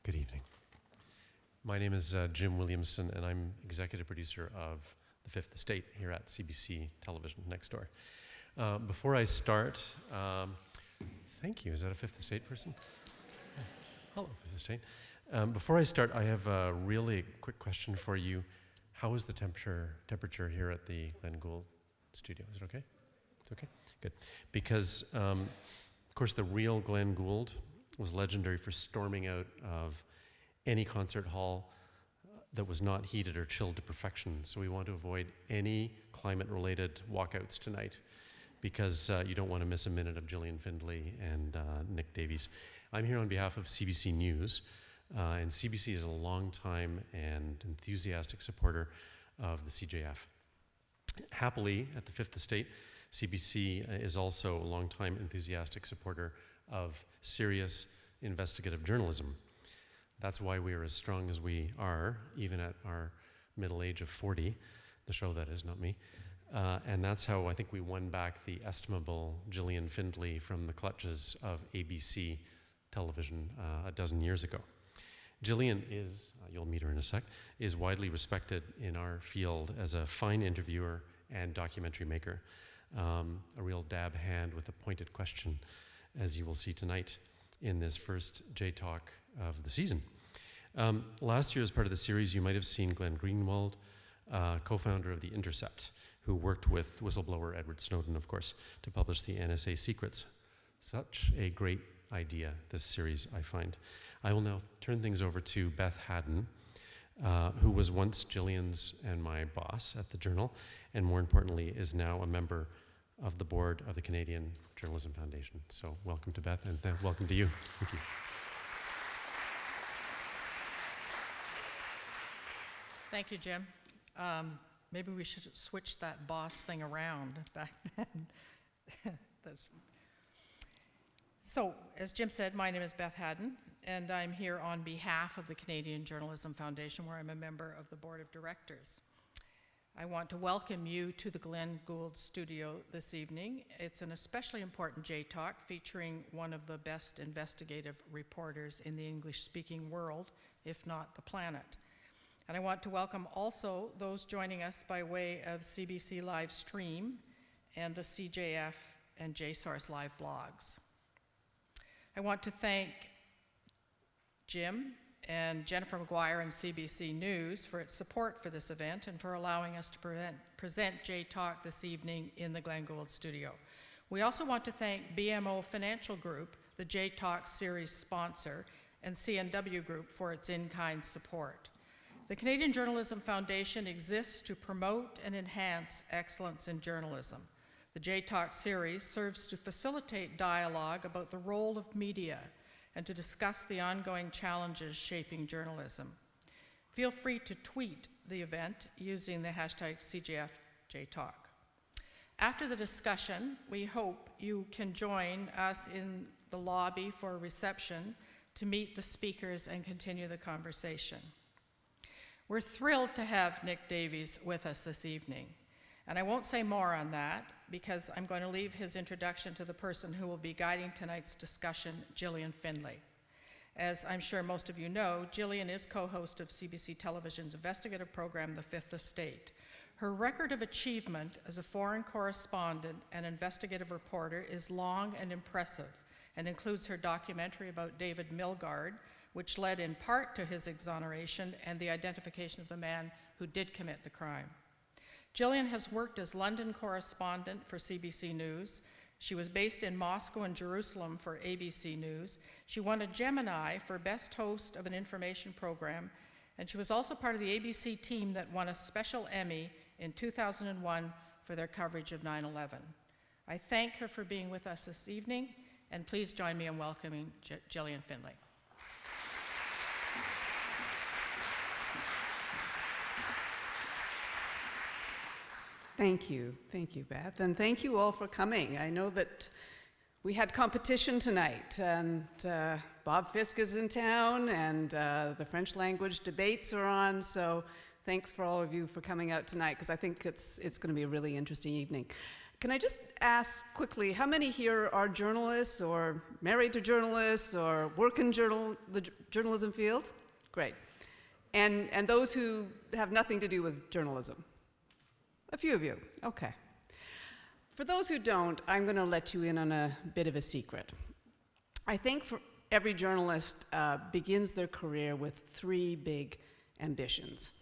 Good evening. My name is Jim Williamson, and I'm executive producer of The Fifth Estate here at CBC Television next door. Before I start, thank you. Is that a Fifth Estate person? Hello, Fifth Estate. Before I start, I have a really quick question for you. How is the temperature here at the Glenn Gould studio? Is it okay? It's okay? Good. Because, of course, the real Glenn Gould was legendary for storming out of any concert hall that was not heated or chilled to perfection. So we want to avoid any climate-related walkouts tonight because you don't want to miss a minute of Gillian Findlay and Nick Davies. I'm here on behalf of CBC News, and CBC is a long-time and enthusiastic supporter of the CJF. Happily, at the Fifth Estate, CBC is also a long-time enthusiastic supporter of serious investigative journalism. That's why we are as strong as we are, even at our middle age of 40, the show that is, not me. And that's how I think we won back the estimable Gillian Findlay from the clutches of ABC television a dozen years ago. Gillian is, you'll meet her in a sec, is widely respected in our field as a fine interviewer and documentary maker, a real dab hand with a pointed question, as you will see tonight in this first J-Talk of the season. Last year, as part of the series, you might have seen Glenn Greenwald, co-founder of The Intercept, who worked with whistleblower Edward Snowden, of course, to publish the NSA secrets. Such a great idea, this series, I find. I will now turn things over to Beth Haddon, who was once Gillian's and my boss at the Journal, and more importantly, is now a member of the board of the Canadian Journalism Foundation. So welcome to Beth, and welcome to you. Thank you. Thank you, Jim. Maybe we should switch that boss thing around back then. So, as Jim said, my name is Beth Haddon, and I'm here on behalf of the Canadian Journalism Foundation, where I'm a member of the board of directors. I want to welcome you to the Glenn Gould studio this evening. It's an especially important J-Talk featuring one of the best investigative reporters in the English-speaking world, if not the planet. And I want to welcome also those joining us by way of CBC live stream and the CJF and JSource live blogs. I want to thank Jim and Jennifer McGuire and CBC News for its support for this event and for allowing us to present J-Talk this evening in the Glenn Gould studio. We also want to thank BMO Financial Group, the J-Talk series sponsor, and CNW Group for its in-kind support. The Canadian Journalism Foundation exists to promote and enhance excellence in journalism. The J-Talk series serves to facilitate dialogue about the role of media and to discuss the ongoing challenges shaping journalism. Feel free to tweet the event using the hashtag CJF J-Talk. After the discussion, we hope you can join us in the lobby for a reception to meet the speakers and continue the conversation. We're thrilled to have Nick Davies with us this evening. And I won't say more on that because I'm going to leave his introduction to the person who will be guiding tonight's discussion, Gillian Findlay. As I'm sure most of you know, Gillian is co-host of CBC Television's investigative program, The Fifth Estate. Her record of achievement as a foreign correspondent and investigative reporter is long and impressive, and includes her documentary about David Milgaard, which led in part to his exoneration and the identification of the man who did commit the crime. Gillian has worked as London correspondent for CBC News. She was based in Moscow and Jerusalem for ABC News. She won a Gemini for Best Host of an Information Program, and she was also part of the ABC team that won a special Emmy in 2001 for their coverage of 9/11. I thank her for being with us this evening, and please join me in welcoming Gillian Findlay. Thank you, Beth, and thank you all for coming. I know that we had competition tonight, and Bob Fisk is in town, and the French language debates are on, so thanks for all of you for coming out tonight, because I think it's going to be a really interesting evening. Can I just ask quickly, how many here are journalists, or married to journalists, or work in the journalism field? Great. And those who have nothing to do with journalism? A few of you, okay. For those who don't, I'm going to let you in on a bit of a secret. I think for every journalist begins their career with three big ambitions.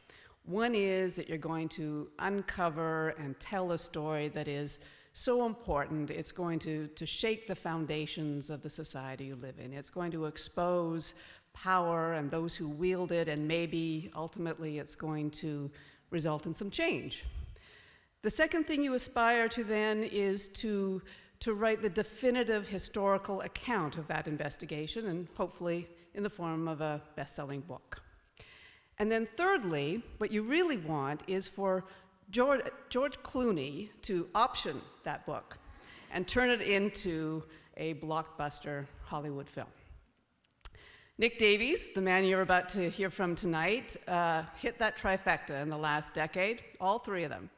One is that you're going to uncover and tell a story that is so important, it's going to shake the foundations of the society you live in. It's going to expose power and those who wield it, and maybe ultimately it's going to result in some change. The second thing you aspire to then is to write the definitive historical account of that investigation, and hopefully in the form of a best-selling book. And then thirdly, what you really want is for George Clooney to option that book and turn it into a blockbuster Hollywood film. Nick Davies, the man you're about to hear from tonight, hit that trifecta in the last decade, all three of them.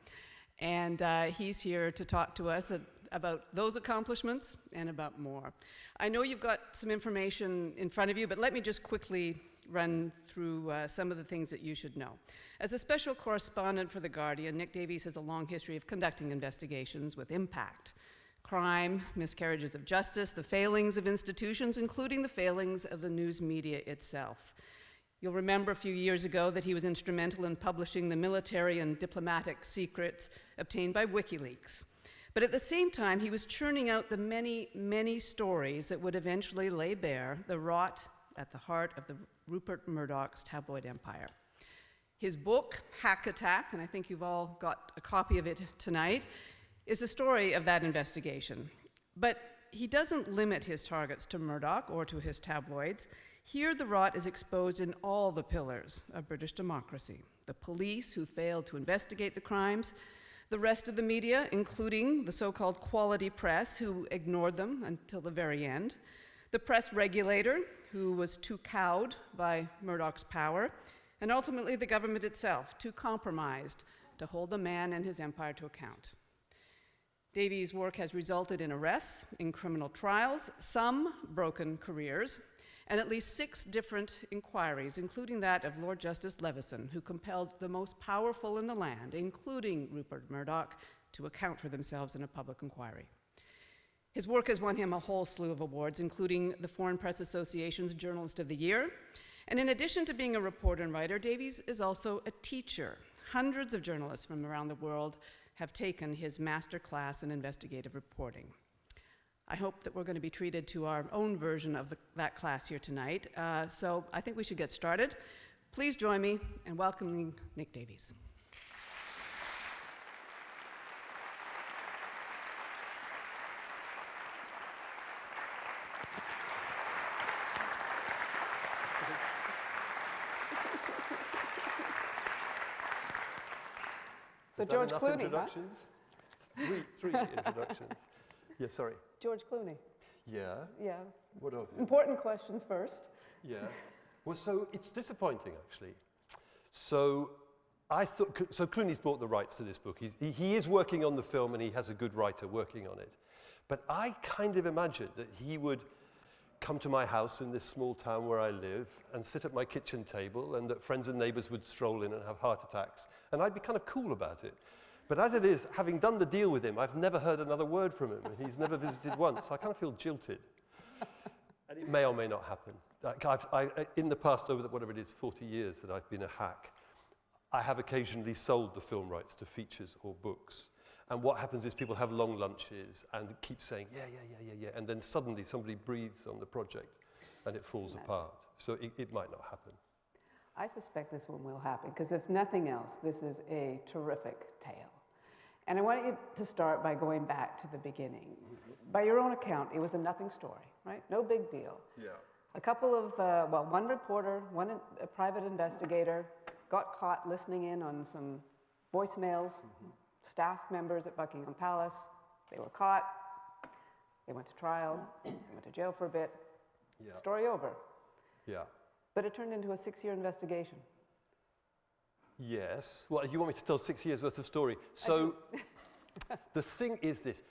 And he's here to talk to us about those accomplishments and about more. I know you've got some information in front of you, but let me just quickly run through some of the things that you should know. As a special correspondent for The Guardian, Nick Davies has a long history of conducting investigations with impact. Crime, miscarriages of justice, the failings of institutions, including the failings of the news media itself. You'll remember a few years ago that he was instrumental in publishing the military and diplomatic secrets obtained by WikiLeaks. But at the same time, he was churning out the many, many stories that would eventually lay bare the rot at the heart of the Rupert Murdoch's tabloid empire. His book, Hack Attack, and I think you've all got a copy of it tonight, is a story of that investigation. But he doesn't limit his targets to Murdoch or to his tabloids. Here, the rot is exposed in all the pillars of British democracy. The police, who failed to investigate the crimes, the rest of the media, including the so-called quality press, who ignored them until the very end, the press regulator, who was too cowed by Murdoch's power, and ultimately the government itself, too compromised to hold the man and his empire to account. Davies' work has resulted in arrests, in criminal trials, some broken careers, and at least 6 different inquiries, including that of Lord Justice Leveson, who compelled the most powerful in the land, including Rupert Murdoch, to account for themselves in a public inquiry. His work has won him a whole slew of awards, including the Foreign Press Association's Journalist of the Year. And in addition to being a reporter and writer, Davies is also a teacher. Hundreds of journalists from around the world have taken his master class in investigative reporting. I hope that we're going to be treated to our own version of that class here tonight. So I think we should get started. Please join me in welcoming Nick Davies. So George Clooney, introductions? Huh? Three introductions. Yeah, sorry. George Clooney. Yeah. Yeah. What of you? Important questions first. Yeah. Well, so it's disappointing, actually. So I thought, so Clooney's bought the rights to this book. He is working on the film and he has a good writer working on it. But I kind of imagined that he would come to my house in this small town where I live and sit at my kitchen table, and that friends and neighbors would stroll in and have heart attacks. And I'd be kind of cool about it. But as it is, having done the deal with him, I've never heard another word from him, and he's never visited once. So I kind of feel jilted. And it may or may not happen. In the past, over whatever it is, 40 years that I've been a hack, I have occasionally sold the film rights to features or books. And what happens is people have long lunches and keep saying, yeah. And then suddenly somebody breathes on the project and it falls apart. So it might not happen. I suspect this one will happen, because if nothing else, this is a terrific tale. And I want you to start by going back to the beginning. By your own account, it was a nothing story, right? No big deal. Yeah. A couple of, one reporter, a private investigator, got caught listening in on some voicemails, staff members at Buckingham Palace. They were caught. They went to trial. They went to jail for a bit. Yeah. Story over. Yeah. But it turned into a 6-year investigation. Yes. Well, you want me to tell 6 years worth of story? So the thing is this.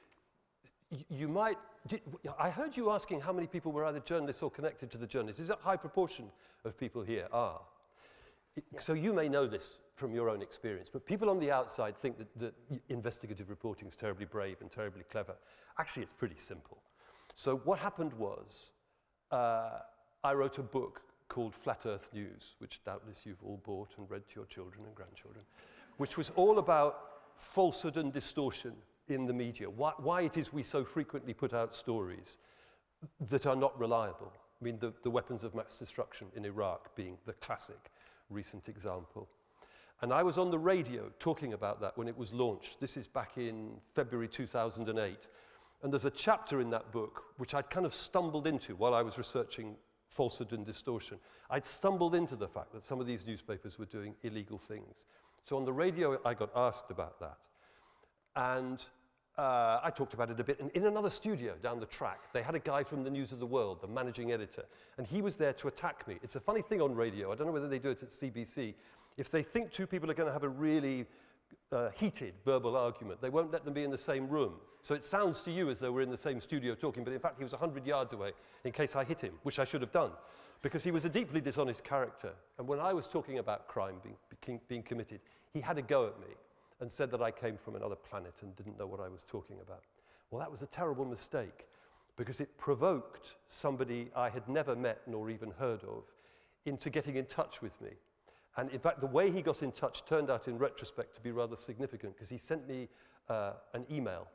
I heard you asking how many people were either journalists or connected to the journalists. Is that a high proportion of people here are? Yeah. So you may know this from your own experience, but people on the outside think that investigative reporting is terribly brave and terribly clever. Actually, it's pretty simple. So what happened was, I wrote a book called Flat Earth News, which doubtless you've all bought and read to your children and grandchildren, which was all about falsehood and distortion in the media, why it is we so frequently put out stories that are not reliable. I mean, the weapons of mass destruction in Iraq being the classic recent example. And I was on the radio talking about that when it was launched. This is back in February 2008. And there's a chapter in that book which I'd kind of stumbled into while I was researching falsehood and distortion. I'd stumbled into the fact that some of these newspapers were doing illegal things. So on the radio, I got asked about that. And I talked about it a bit. And in another studio down the track, they had a guy from the News of the World, the managing editor, and he was there to attack me. It's a funny thing on radio. I don't know whether they do it at CBC. If they think two people are going to have a really heated verbal argument, they won't let them be in the same room. So it sounds to you as though we're in the same studio talking, but in fact he was 100 yards away in case I hit him, which I should have done, because he was a deeply dishonest character. And when I was talking about crime being committed, he had a go at me and said that I came from another planet and didn't know what I was talking about. Well, that was a terrible mistake, because it provoked somebody I had never met nor even heard of into getting in touch with me. And in fact, the way he got in touch turned out in retrospect to be rather significant, because he sent me an email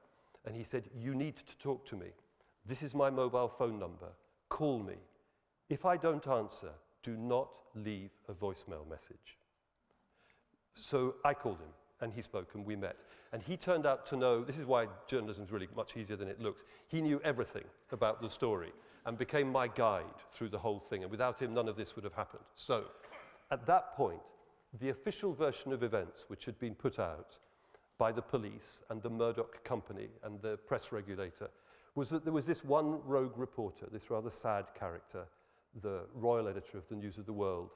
and he said, "You need to talk to me. This is my mobile phone number. Call me. If I don't answer, do not leave a voicemail message." So I called him and he spoke and we met. And he turned out to know, this is why journalism is really much easier than it looks. He knew everything about the story and became my guide through the whole thing. And without him, none of this would have happened. So at that point, the official version of events, which had been put out by the police and the Murdoch company and the press regulator, was that there was this one rogue reporter, this rather sad character, the royal editor of the News of the World,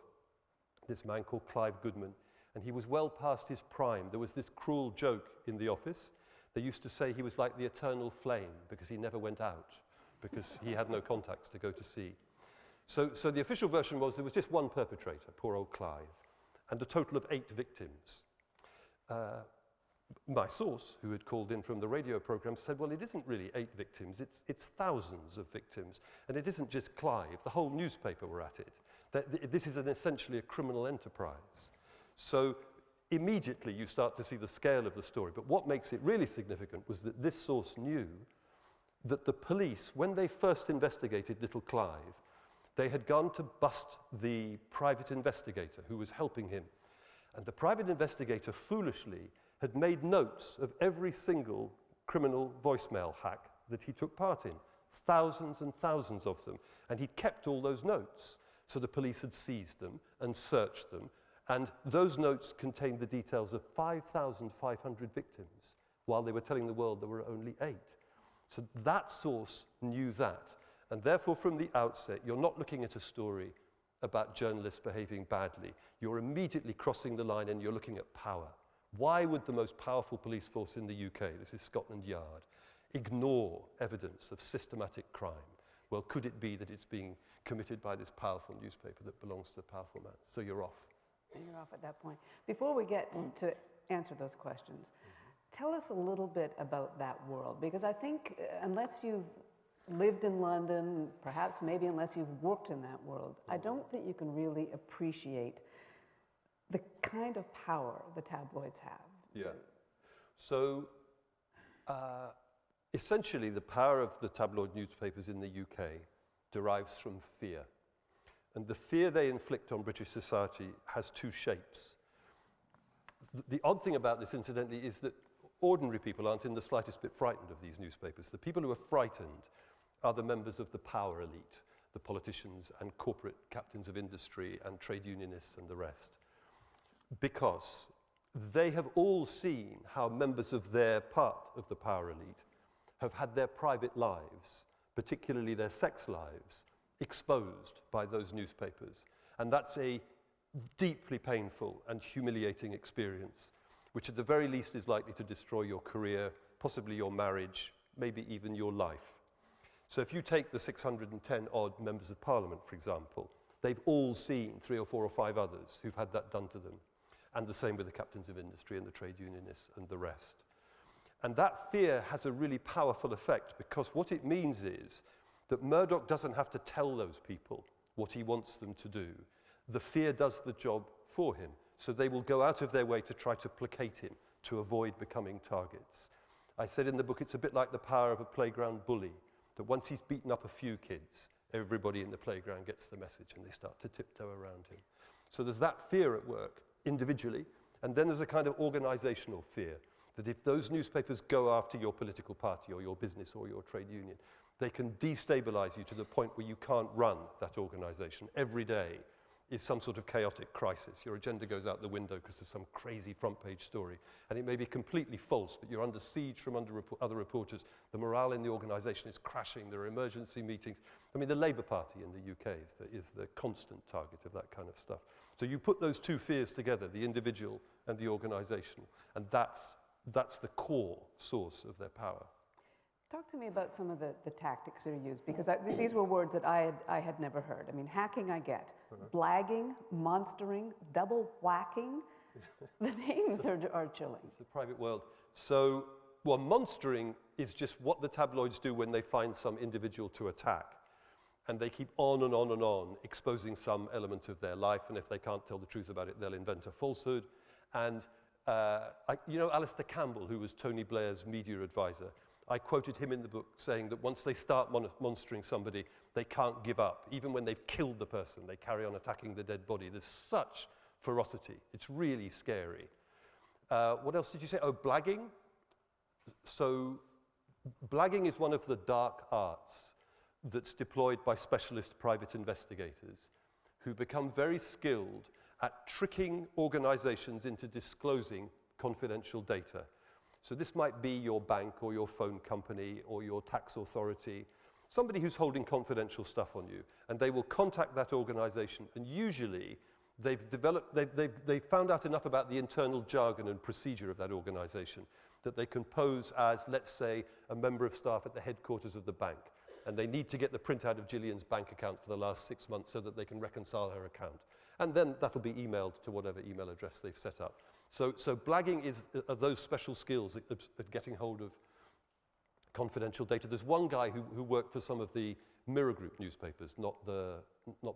this man called Clive Goodman, and he was well past his prime. There was this cruel joke in the office. They used to say he was like the eternal flame because he never went out, because he had no contacts to go to sea. So the official version was there was just one perpetrator, poor old Clive, and a total of 8 victims. My source, who had called in from the radio program, said, well, it isn't really 8 victims, it's thousands of victims, and it isn't just Clive, the whole newspaper were at it. This is essentially a criminal enterprise. So immediately you start to see the scale of the story, but what makes it really significant was that this source knew that the police, when they first investigated little Clive, they had gone to bust the private investigator who was helping him. And the private investigator foolishly had made notes of every single criminal voicemail hack that he took part in, thousands and thousands of them. And he'd kept all those notes. So the police had seized them and searched them. And those notes contained the details of 5,500 victims, while they were telling the world there were only 8. So that source knew that. And therefore, from the outset, you're not looking at a story about journalists behaving badly, you're immediately crossing the line and you're looking at power. Why would the most powerful police force in the UK, this is Scotland Yard, ignore evidence of systematic crime? Well, could it be that it's being committed by this powerful newspaper that belongs to a powerful man? So you're off. And you're off at that point. Before we get to answer those questions, tell us a little bit about that world, because I think unless you've lived in London, perhaps maybe unless you've worked in that world, I don't think you can really appreciate the kind of power the tabloids have. Yeah. So essentially the power of the tabloid newspapers in the UK derives from fear. And the fear they inflict on British society has two shapes. The odd thing about this, incidentally, is that ordinary people aren't in the slightest bit frightened of these newspapers. The people who are frightened are the members of the power elite, the politicians and corporate captains of industry and trade unionists and the rest. Because they have all seen how members of their part of the power elite have had their private lives, particularly their sex lives, exposed by those newspapers. And that's a deeply painful and humiliating experience, which at the very least is likely to destroy your career, possibly your marriage, maybe even your life. So if you take the 610 odd members of parliament, for example, they've all seen 3 or 4 or 5 others who've had that done to them. And the same with the captains of industry and the trade unionists and the rest. And that fear has a really powerful effect, because what it means is that Murdoch doesn't have to tell those people what he wants them to do. The fear does the job for him. So they will go out of their way to try to placate him, to avoid becoming targets. I said in the book, it's a bit like the power of a playground bully, that once he's beaten up a few kids, everybody in the playground gets the message and they start to tiptoe around him. So there's that fear at work, individually, and then there's a kind of organizational fear, that if those newspapers go after your political party or your business or your trade union, they can destabilize you to the point where you can't run that organization. Every day is some sort of chaotic crisis. Your agenda goes out the window because there's some crazy front page story, and it may be completely false, but you're under siege from other reporters. The morale in the organization is crashing. There are emergency meetings. I mean, the Labour Party in the UK is the constant target of that kind of stuff. So you put those two fears together, the individual and the organizational, and that's the core source of their power. Talk to me about some of the tactics that are used, because these were words that I had never heard. I mean, hacking I get. Blagging, monstering, double whacking. The names are chilling. It's the private world. So, well, monstering is just what the tabloids do when they find some individual to attack. And they keep on and on and on, exposing some element of their life, and if they can't tell the truth about it, they'll invent a falsehood. And you know Alistair Campbell, who was Tony Blair's media advisor, I quoted him in the book saying that once they start monstering somebody, they can't give up. Even when they've killed the person, they carry on attacking the dead body. There's such ferocity. It's really scary. What else did you say? Oh, blagging. So blagging is one of the dark arts that's deployed by specialist private investigators who become very skilled at tricking organizations into disclosing confidential data. So this might be your bank or your phone company or your tax authority, somebody who's holding confidential stuff on you, and they will contact that organization, and usually they've found out enough about the internal jargon and procedure of that organization that they can pose as, let's say, a member of staff at the headquarters of the bank, and they need to get the printout of Gillian's bank account for the last 6 months so that they can reconcile her account. And then that'll be emailed to whatever email address they've set up. So blagging are those special skills at getting hold of confidential data. There's one guy who worked for some of the Mirror Group newspapers, not the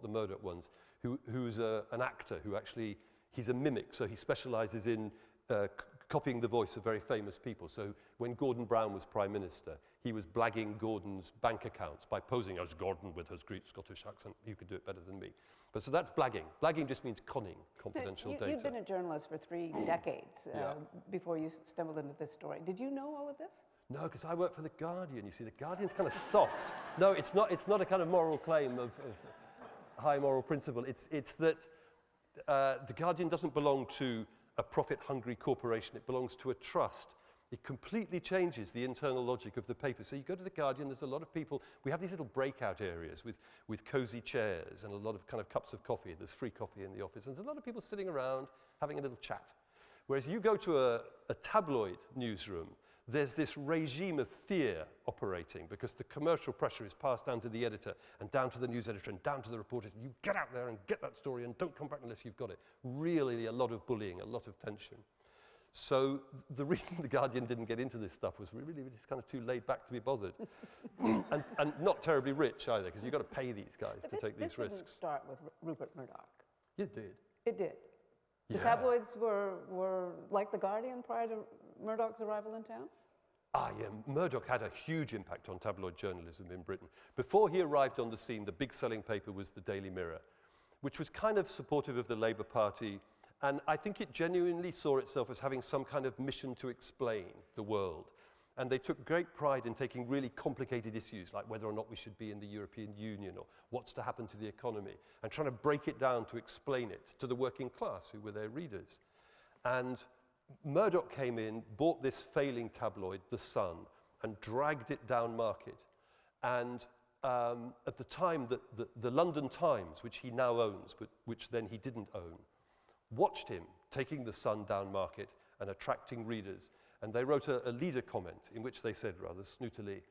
Murdoch ones, who's an actor who actually, he's a mimic, so he specializes in copying the voice of very famous people. So when Gordon Brown was Prime Minister, he was blagging Gordon's bank accounts by posing as Gordon with his great Scottish accent. You could do it better than me. But so that's blagging. Blagging just means conning confidential data. You've been a journalist for 3 decades before you stumbled into this story. Did you know all of this? No, because I work for The Guardian. You see, The Guardian's kind of soft. No, it's not a kind of moral claim of high moral principle. It's that The Guardian doesn't belong to a profit-hungry corporation. It belongs to a trust. It completely changes the internal logic of the paper. So you go to The Guardian, there's a lot of people, we have these little breakout areas with cozy chairs and a lot of kind of cups of coffee. There's free coffee in the office, and there's a lot of people sitting around having a little chat. Whereas you go to a tabloid newsroom, there's this regime of fear operating because the commercial pressure is passed down to the editor and down to the news editor and down to the reporters. You get out there and get that story and don't come back unless you've got it. Really a lot of bullying, a lot of tension. So the reason The Guardian didn't get into this stuff was really just kind of too laid back to be bothered. and not terribly rich either, because you've got to pay these guys to take these risks. This didn't start with Rupert Murdoch. It did. It did. The Yeah. tabloids were like The Guardian prior to Murdoch's arrival in town? Yeah, Murdoch had a huge impact on tabloid journalism in Britain. Before he arrived on the scene, the big selling paper was the Daily Mirror, which was kind of supportive of the Labour Party, and I think it genuinely saw itself as having some kind of mission to explain the world. And they took great pride in taking really complicated issues, like whether or not we should be in the European Union or what's to happen to the economy, and trying to break it down to explain it to the working class, who were their readers. And Murdoch came in, bought this failing tabloid, The Sun, and dragged it down market. And at the time, the London Times, which he now owns, but which then he didn't own, watched him taking The Sun down market and attracting readers. And they wrote a leader comment in which they said rather snootily,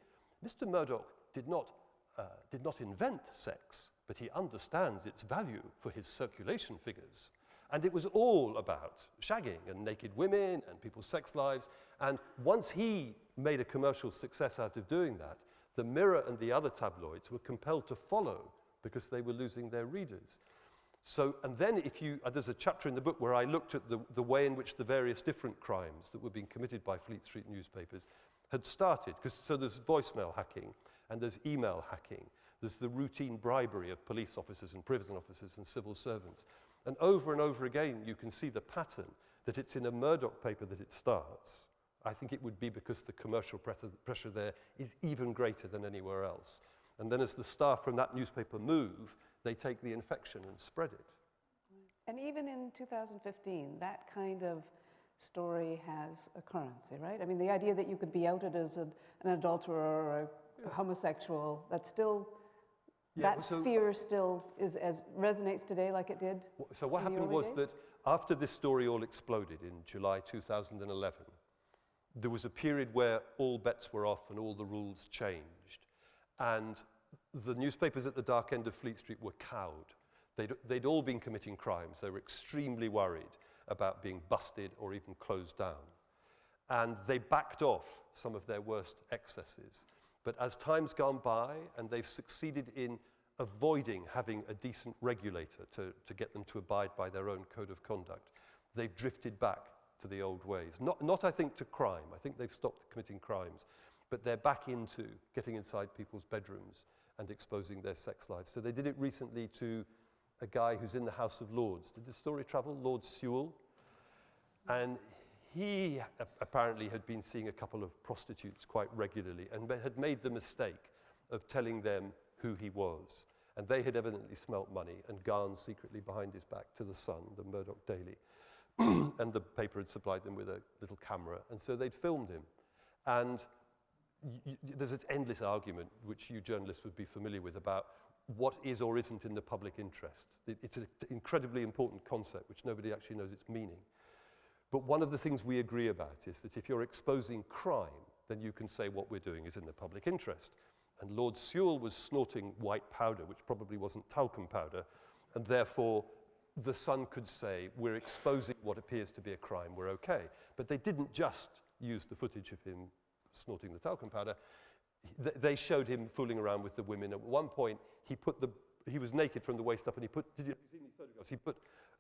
Mr. Murdoch did not invent sex, but he understands its value for his circulation figures. And it was all about shagging and naked women and people's sex lives. And once he made a commercial success out of doing that, the Mirror and the other tabloids were compelled to follow because they were losing their readers. So, and then there's a chapter in the book where I looked at the way in which the various different crimes that were being committed by Fleet Street newspapers had started. So there's voicemail hacking, and there's email hacking. There's the routine bribery of police officers and prison officers and civil servants. And over again, you can see the pattern that it's in a Murdoch paper that it starts. I think it would be because the commercial pressure there is even greater than anywhere else. And then as the staff from that newspaper move, they take the infection and spread it. And even in 2015, that kind of story has a currency, right? I mean, the idea that you could be outed as an adulterer or a homosexual, that's still, fear still resonates today like it did. So what happened was that after this story all exploded in July 2011, there was a period where all bets were off and all the rules changed. And the newspapers at the dark end of Fleet Street were cowed. They'd all been committing crimes. They were extremely worried about being busted or even closed down. And they backed off some of their worst excesses. But as time's gone by and they've succeeded in avoiding having a decent regulator to get them to abide by their own code of conduct, they've drifted back to the old ways. Not I think, to crime. I think they've stopped committing crimes. But they're back into getting inside people's bedrooms and exposing their sex lives. So they did it recently to a guy who's in the House of Lords. Did the story travel? Lord Sewell. And he apparently had been seeing a couple of prostitutes quite regularly and had made the mistake of telling them who he was. And they had evidently smelt money and gone secretly behind his back to the Sun, the Murdoch Daily. And the paper had supplied them with a little camera. And so they'd filmed him. And there's an endless argument, which you journalists would be familiar with, about what is or isn't in the public interest. It's an incredibly important concept, which nobody actually knows its meaning. But one of the things we agree about is that if you're exposing crime, then you can say what we're doing is in the public interest. And Lord Sewell was snorting white powder, which probably wasn't talcum powder, and therefore the Sun could say, we're exposing what appears to be a crime, we're okay. But they didn't just use the footage of him snorting the talcum powder. They showed him fooling around with the women. At one point, he was naked from the waist up, and did you see these photographs? He put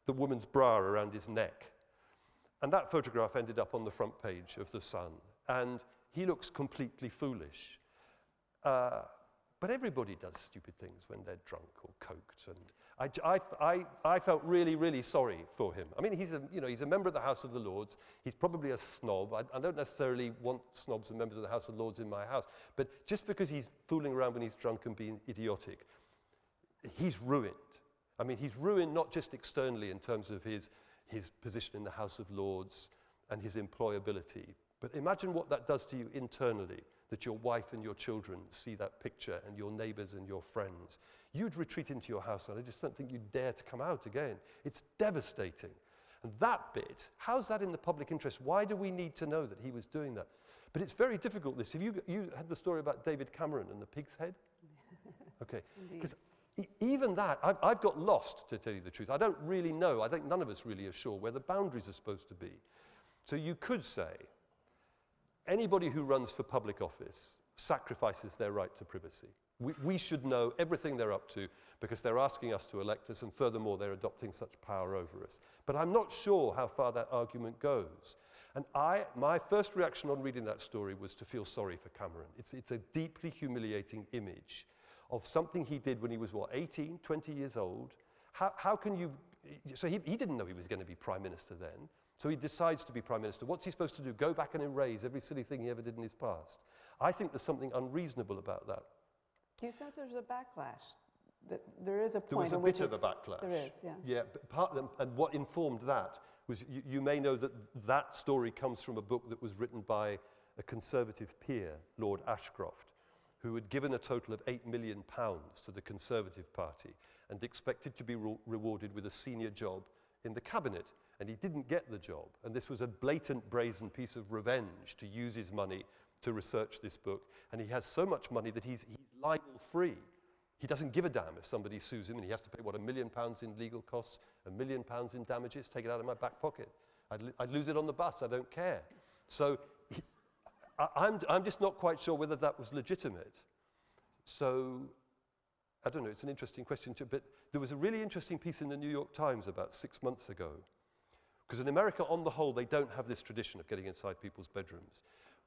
the woman's bra around his neck. And that photograph ended up on the front page of The Sun. And he looks completely foolish. But everybody does stupid things when they're drunk or coked. And I felt really, really sorry for him. I mean, he's a member of the House of the Lords. He's probably a snob. I don't necessarily want snobs and members of the House of Lords in my house. But just because he's fooling around when he's drunk and being idiotic, he's ruined. I mean, he's ruined not just externally in terms of his position in the House of Lords and his employability, But imagine what that does to you internally, that your wife and your children see that picture and your neighbors and your friends. You'd retreat into your house, and I just don't think you'd dare to come out again. It's devastating. And that bit, how's that in the public interest? Why do we need to know that he was doing that? But it's very difficult, this. Have you had the story about David Cameron and the pig's head? Okay. Because even that, I've got lost, to tell you the truth. I don't really know. I think none of us really are sure where the boundaries are supposed to be. So you could say, anybody who runs for public office sacrifices their right to privacy. We should know everything they're up to because they're asking us to elect us, and furthermore, they're adopting such power over us. But I'm not sure how far that argument goes. And my first reaction on reading that story was to feel sorry for Cameron. It's a deeply humiliating image of something he did when he was, 18, 20 years old. How can you... So he didn't know he was going to be Prime Minister then. So he decides to be Prime Minister. What's he supposed to do? Go back and erase every silly thing he ever did in his past? I think there's something unreasonable about that. Do you sense there's a backlash? That there is a point There was a in which bit of a backlash. There is, yeah. Yeah, but part of them, and what informed that was, you may know that that story comes from a book that was written by a Conservative peer, Lord Ashcroft, who had given a total of £8 million to the Conservative Party and expected to be rewarded with a senior job in the cabinet. And he didn't get the job. And this was a blatant, brazen piece of revenge to use his money to research this book. And he has so much money that he's libel-free. He doesn't give a damn if somebody sues him, and he has to pay, £1 million in legal costs, £1 million in damages, take it out of my back pocket. I'd lose it on the bus, I don't care. So I'm just not quite sure whether that was legitimate. So, I don't know, it's an interesting question, but there was a really interesting piece in the New York Times about 6 months ago. Because in America, on the whole, they don't have this tradition of getting inside people's bedrooms.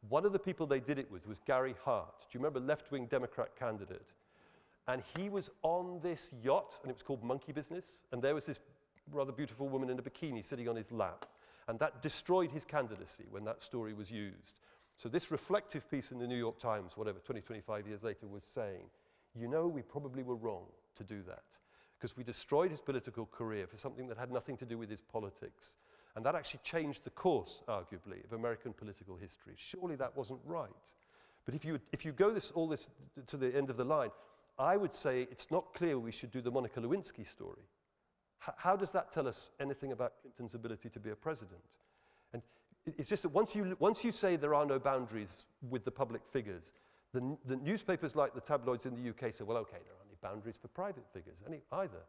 One of the people they did it with was Gary Hart. Do you remember, left-wing Democrat candidate? And he was on this yacht, and it was called Monkey Business, and there was this rather beautiful woman in a bikini sitting on his lap. And that destroyed his candidacy when that story was used. So this reflective piece in the New York Times, 25 years later, was saying, you know, we probably were wrong to do that, because we destroyed his political career for something that had nothing to do with his politics. And that actually changed the course, arguably, of American political history. Surely that wasn't right. But if you go all this to the end of the line, I would say it's not clear we should do the Monica Lewinsky story. How does that tell us anything about Clinton's ability to be a president? And it's just that once you say there are no boundaries with the public figures, the newspapers like the tabloids in the UK say, well, okay, there aren't any boundaries for private figures either.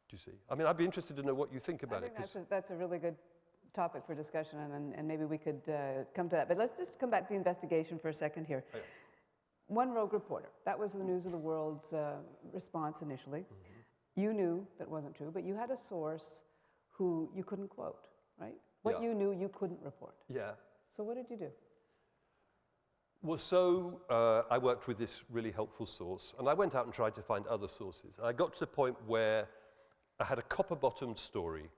Do you see? I mean, I'd be interested to know what you think about it. I think that's a really good topic for discussion, and maybe we could come to that. But let's just come back to the investigation for a second here. Oh, yeah. One rogue reporter. That was the News of the World's response initially. Mm-hmm. You knew that wasn't true, but you had a source who you couldn't quote, right? What you knew you couldn't report. Yeah. So what did you do? Well, so I worked with this really helpful source, and I went out and tried to find other sources. And I got to the point where I had a copper-bottomed story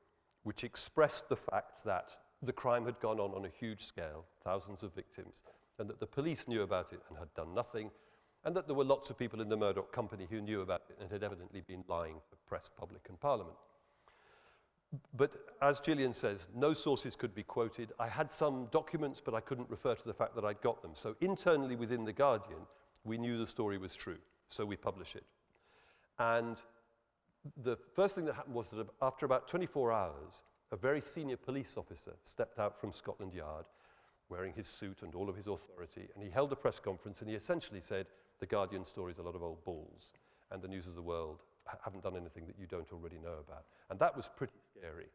which expressed the fact that the crime had gone on a huge scale, thousands of victims, and that the police knew about it and had done nothing, and that there were lots of people in the Murdoch company who knew about it and had evidently been lying for press, public, and parliament. But as Gillian says, no sources could be quoted. I had some documents, but I couldn't refer to the fact that I'd got them. So internally within The Guardian, we knew the story was true, so we publish it. And the first thing that happened was that after about 24 hours, a very senior police officer stepped out from Scotland Yard, wearing his suit and all of his authority, and he held a press conference, and he essentially said, The Guardian story's a lot of old balls, and the News of the World haven't done anything that you don't already know about. And that was pretty scary.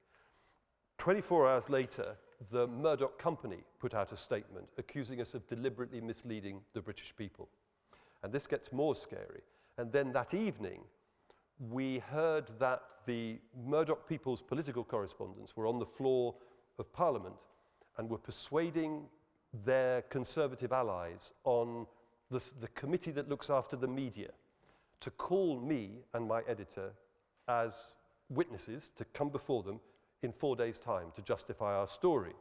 24 hours later, the Murdoch company put out a statement accusing us of deliberately misleading the British people. And this gets more scary. And then that evening, we heard that the Murdoch people's political correspondents were on the floor of Parliament and were persuading their Conservative allies on the committee that looks after the media to call me and my editor as witnesses to come before them in 4 days' time to justify our story.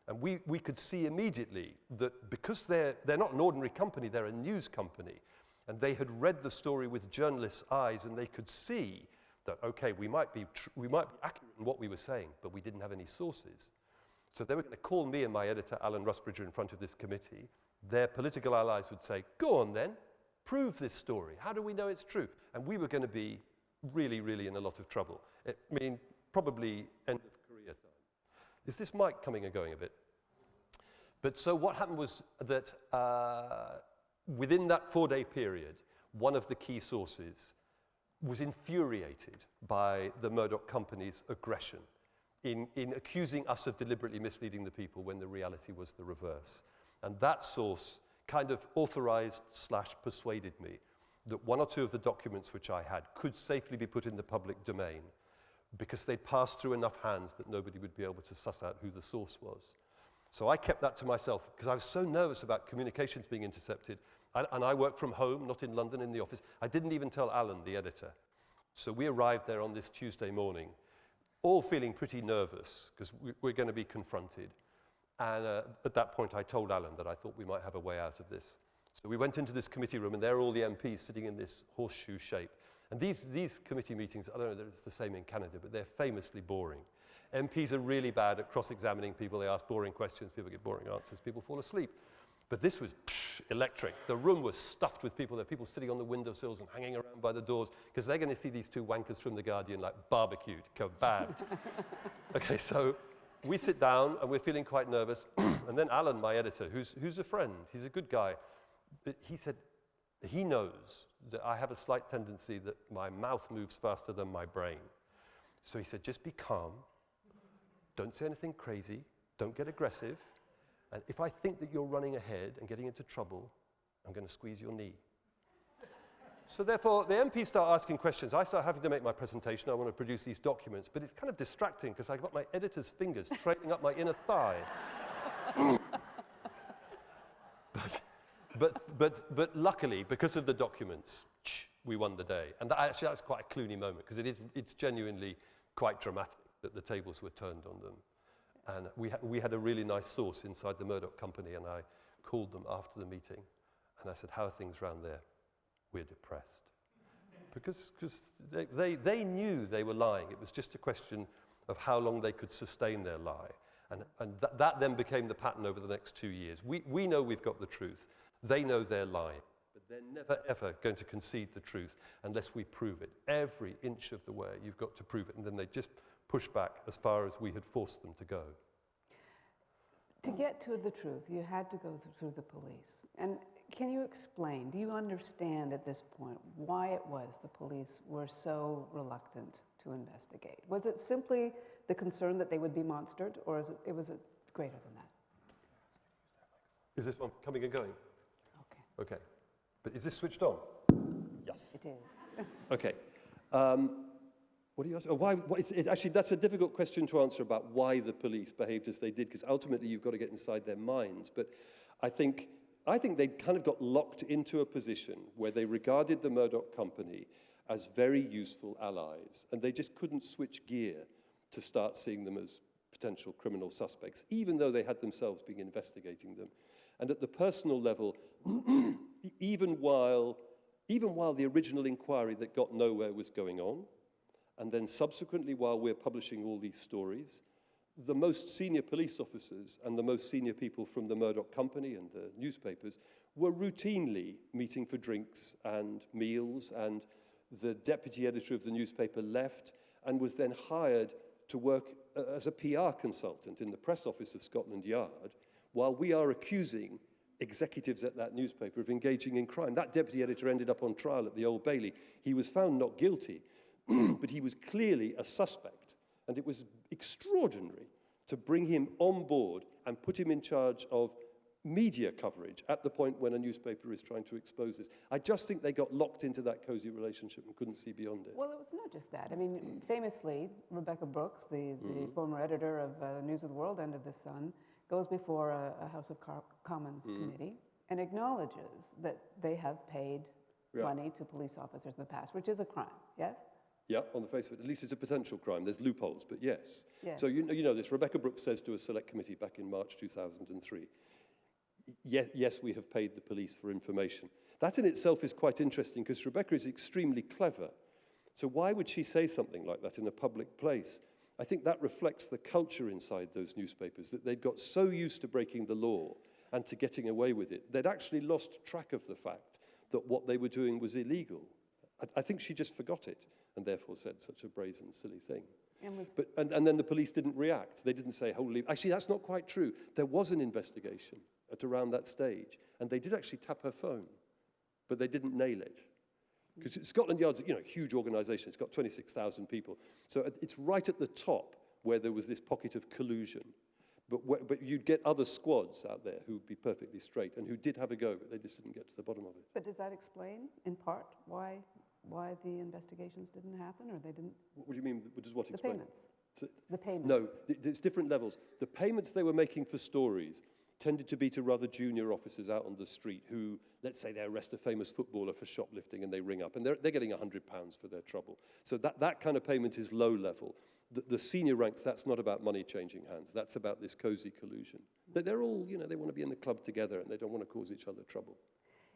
And we could see immediately that because they're not an ordinary company, they're a news company, and they had read the story with journalists' eyes, and they could see that, okay, we might be accurate in what we were saying, but we didn't have any sources. So they were going to call me and my editor, Alan Rusbridger, in front of this committee. Their political allies would say, go on then, prove this story. How do we know it's true? And we were going to be really, really in a lot of trouble. I mean, probably end of career time. Is this mic coming and going a bit? But so what happened was that within that 4-day period, one of the key sources was infuriated by the Murdoch company's aggression in accusing us of deliberately misleading the people when the reality was the reverse. And that source kind of authorized/persuaded me that one or two of the documents which I had could safely be put in the public domain because they'd passed through enough hands that nobody would be able to suss out who the source was. So I kept that to myself because I was so nervous about communications being intercepted. And I work from home, not in London, in the office. I didn't even tell Alan, the editor. So we arrived there on this Tuesday morning, all feeling pretty nervous because we're going to be confronted. And at that point, I told Alan that I thought we might have a way out of this. So we went into this committee room, and there are all the MPs sitting in this horseshoe shape. And these committee meetings, I don't know that it's the same in Canada, but they're famously boring. MPs are really bad at cross-examining people. They ask boring questions, people get boring answers, people fall asleep. But this was electric. The room was stuffed with people. There were people sitting on the windowsills and hanging around by the doors because they're going to see these two wankers from The Guardian like barbecued, kebabbed. Okay, so we sit down and we're feeling quite nervous. And then Alan, my editor, who's a friend, he's a good guy, but he said he knows that I have a slight tendency that my mouth moves faster than my brain. So he said, just be calm. Don't say anything crazy. Don't get aggressive. And if I think that you're running ahead and getting into trouble, I'm going to squeeze your knee. So therefore, the MPs start asking questions. I start having to make my presentation. I want to produce these documents. But it's kind of distracting because I've got my editor's fingers trailing up my inner thigh. But luckily, because of the documents, we won the day. And actually, that's quite a Clooney moment because it's genuinely quite dramatic that the tables were turned on them. And we had a really nice source inside the Murdoch company, and I called them after the meeting, and I said, how are things around there? We're depressed. Because they knew they were lying. It was just a question of how long they could sustain their lie. And that then became the pattern over the next 2 years. We know we've got the truth. They know they're lying. But they're never, ever going to concede the truth unless we prove it. Every inch of the way, you've got to prove it. And then they just push back as far as we had forced them to go. To get to the truth, you had to go through the police. And can you explain, do you understand at this point why it was the police were so reluctant to investigate? Was it simply the concern that they would be monstered, or was it greater than that? Is this one coming and going? Okay. Okay. But is this switched on? Yes. It is. Okay. What do you ask? Actually, that's a difficult question to answer about why the police behaved as they did, because ultimately you've got to get inside their minds. But I think they'd kind of got locked into a position where they regarded the Murdoch company as very useful allies, and they just couldn't switch gear to start seeing them as potential criminal suspects, even though they had themselves been investigating them. And at the personal level, even while the original inquiry that got nowhere was going on, and then subsequently, while we're publishing all these stories, the most senior police officers and the most senior people from the Murdoch company and the newspapers were routinely meeting for drinks and meals, and the deputy editor of the newspaper left and was then hired to work as a PR consultant in the press office of Scotland Yard, while we are accusing executives at that newspaper of engaging in crime. That deputy editor ended up on trial at the Old Bailey. He was found not guilty, but he was clearly a suspect, and it was extraordinary to bring him on board and put him in charge of media coverage at the point when a newspaper is trying to expose this. I just think they got locked into that cozy relationship and couldn't see beyond it. Well, it was not just that. I mean, famously, Rebecca Brooks, the former editor of News of the World and of The Sun, goes before a House of Commons committee and acknowledges that they have paid money to police officers in the past, which is a crime, yes? Yeah, on the face of it. At least it's a potential crime. There's loopholes, but yes. Yes. So you know this. Rebecca Brooks says to a select committee back in March 2003, yes, we have paid the police for information. That in itself is quite interesting because Rebecca is extremely clever. So why would she say something like that in a public place? I think that reflects the culture inside those newspapers, that they'd got so used to breaking the law and to getting away with it, they'd actually lost track of the fact that what they were doing was illegal. I think she just forgot it and therefore said such a brazen, silly thing. And then the police didn't react. They didn't say, holy... Actually, that's not quite true. There was an investigation at around that stage, and they did actually tap her phone, but they didn't nail it. Because Scotland Yard's, a huge organisation. It's got 26,000 people. So it's right at the top where there was this pocket of collusion. But you'd get other squads out there who would be perfectly straight and who did have a go, but they just didn't get to the bottom of it. But does that explain, in part, why the investigations didn't happen, or they didn't? What do you mean, does what explain? The payments. So, The payments. no, there's different levels. The payments they were making for stories tended to be to rather junior officers out on the street who, let's say they arrest a famous footballer for shoplifting and they ring up, and they're getting £100 for their trouble. So that kind of payment is low level. The senior ranks, that's not about money changing hands. That's about this cozy collusion. They're all, they want to be in the club together and they don't want to cause each other trouble.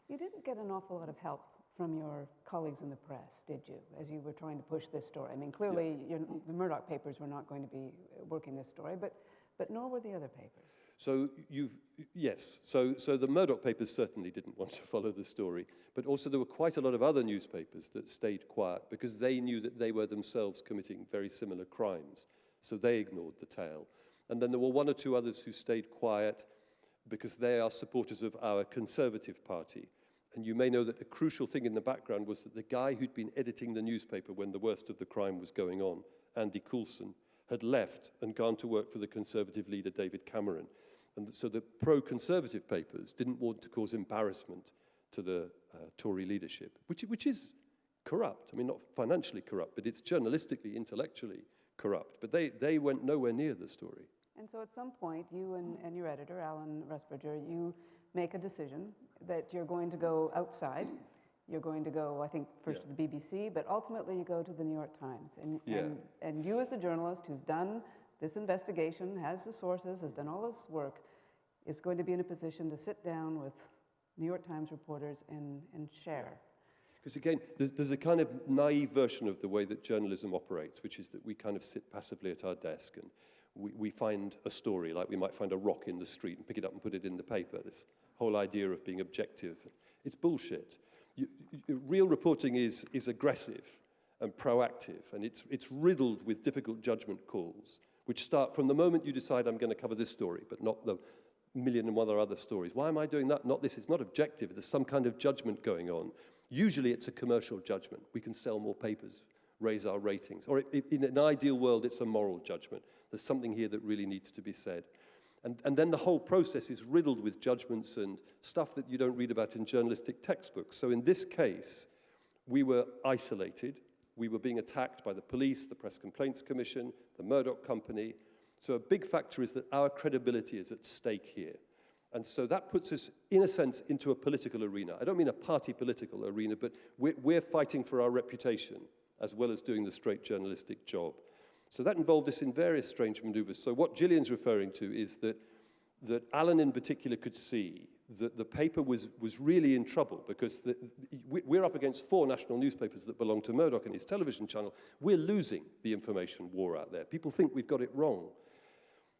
You didn't get an awful lot of help from your colleagues in the press, did you, as you were trying to push this story? I mean, clearly the Murdoch papers were not going to be working this story, but nor were the other papers. So yes. So the Murdoch papers certainly didn't want to follow the story, but also there were quite a lot of other newspapers that stayed quiet because they knew that they were themselves committing very similar crimes. So they ignored the tale. And then there were one or two others who stayed quiet because they are supporters of our Conservative Party. And you may know that a crucial thing in the background was that the guy who'd been editing the newspaper when the worst of the crime was going on, Andy Coulson, had left and gone to work for the Conservative leader, David Cameron. And so the pro-Conservative papers didn't want to cause embarrassment to the Tory leadership, which is corrupt. I mean, not financially corrupt, but it's journalistically, intellectually corrupt. But they went nowhere near the story. And so at some point, you and your editor, Alan Rusbridger, you make a decision that you're going to go outside. You're going to go, I think, first to the BBC, but ultimately you go to the New York Times. And you as a journalist who's done this investigation, has the sources, has done all this work, is going to be in a position to sit down with New York Times reporters and share. Because again, there's a kind of naive version of the way that journalism operates, which is that we kind of sit passively at our desk and we find a story, like we might find a rock in the street and pick it up and put it in the paper. This whole idea of being objective. It's bullshit. Real reporting is aggressive and proactive, and it's riddled with difficult judgment calls, which start from the moment you decide I'm going to cover this story, but not the million and one other stories. Why am I doing that? Not this. It's not objective. There's some kind of judgment going on. Usually it's a commercial judgment. We can sell more papers, raise our ratings. Or in an ideal world, it's a moral judgment. There's something here that really needs to be said. And then the whole process is riddled with judgments and stuff that you don't read about in journalistic textbooks. So in this case, we were isolated. We were being attacked by the police, the Press Complaints Commission, the Murdoch Company. So a big factor is that our credibility is at stake here. And so that puts us, in a sense, into a political arena. I don't mean a party political arena, but we're fighting for our reputation as well as doing the straight journalistic job. So that involved us in various strange maneuvers. So what Gillian's referring to is that Alan in particular could see that the paper was really in trouble because we're up against 4 national newspapers that belong to Murdoch and his television channel. We're losing the information war out there. People think we've got it wrong.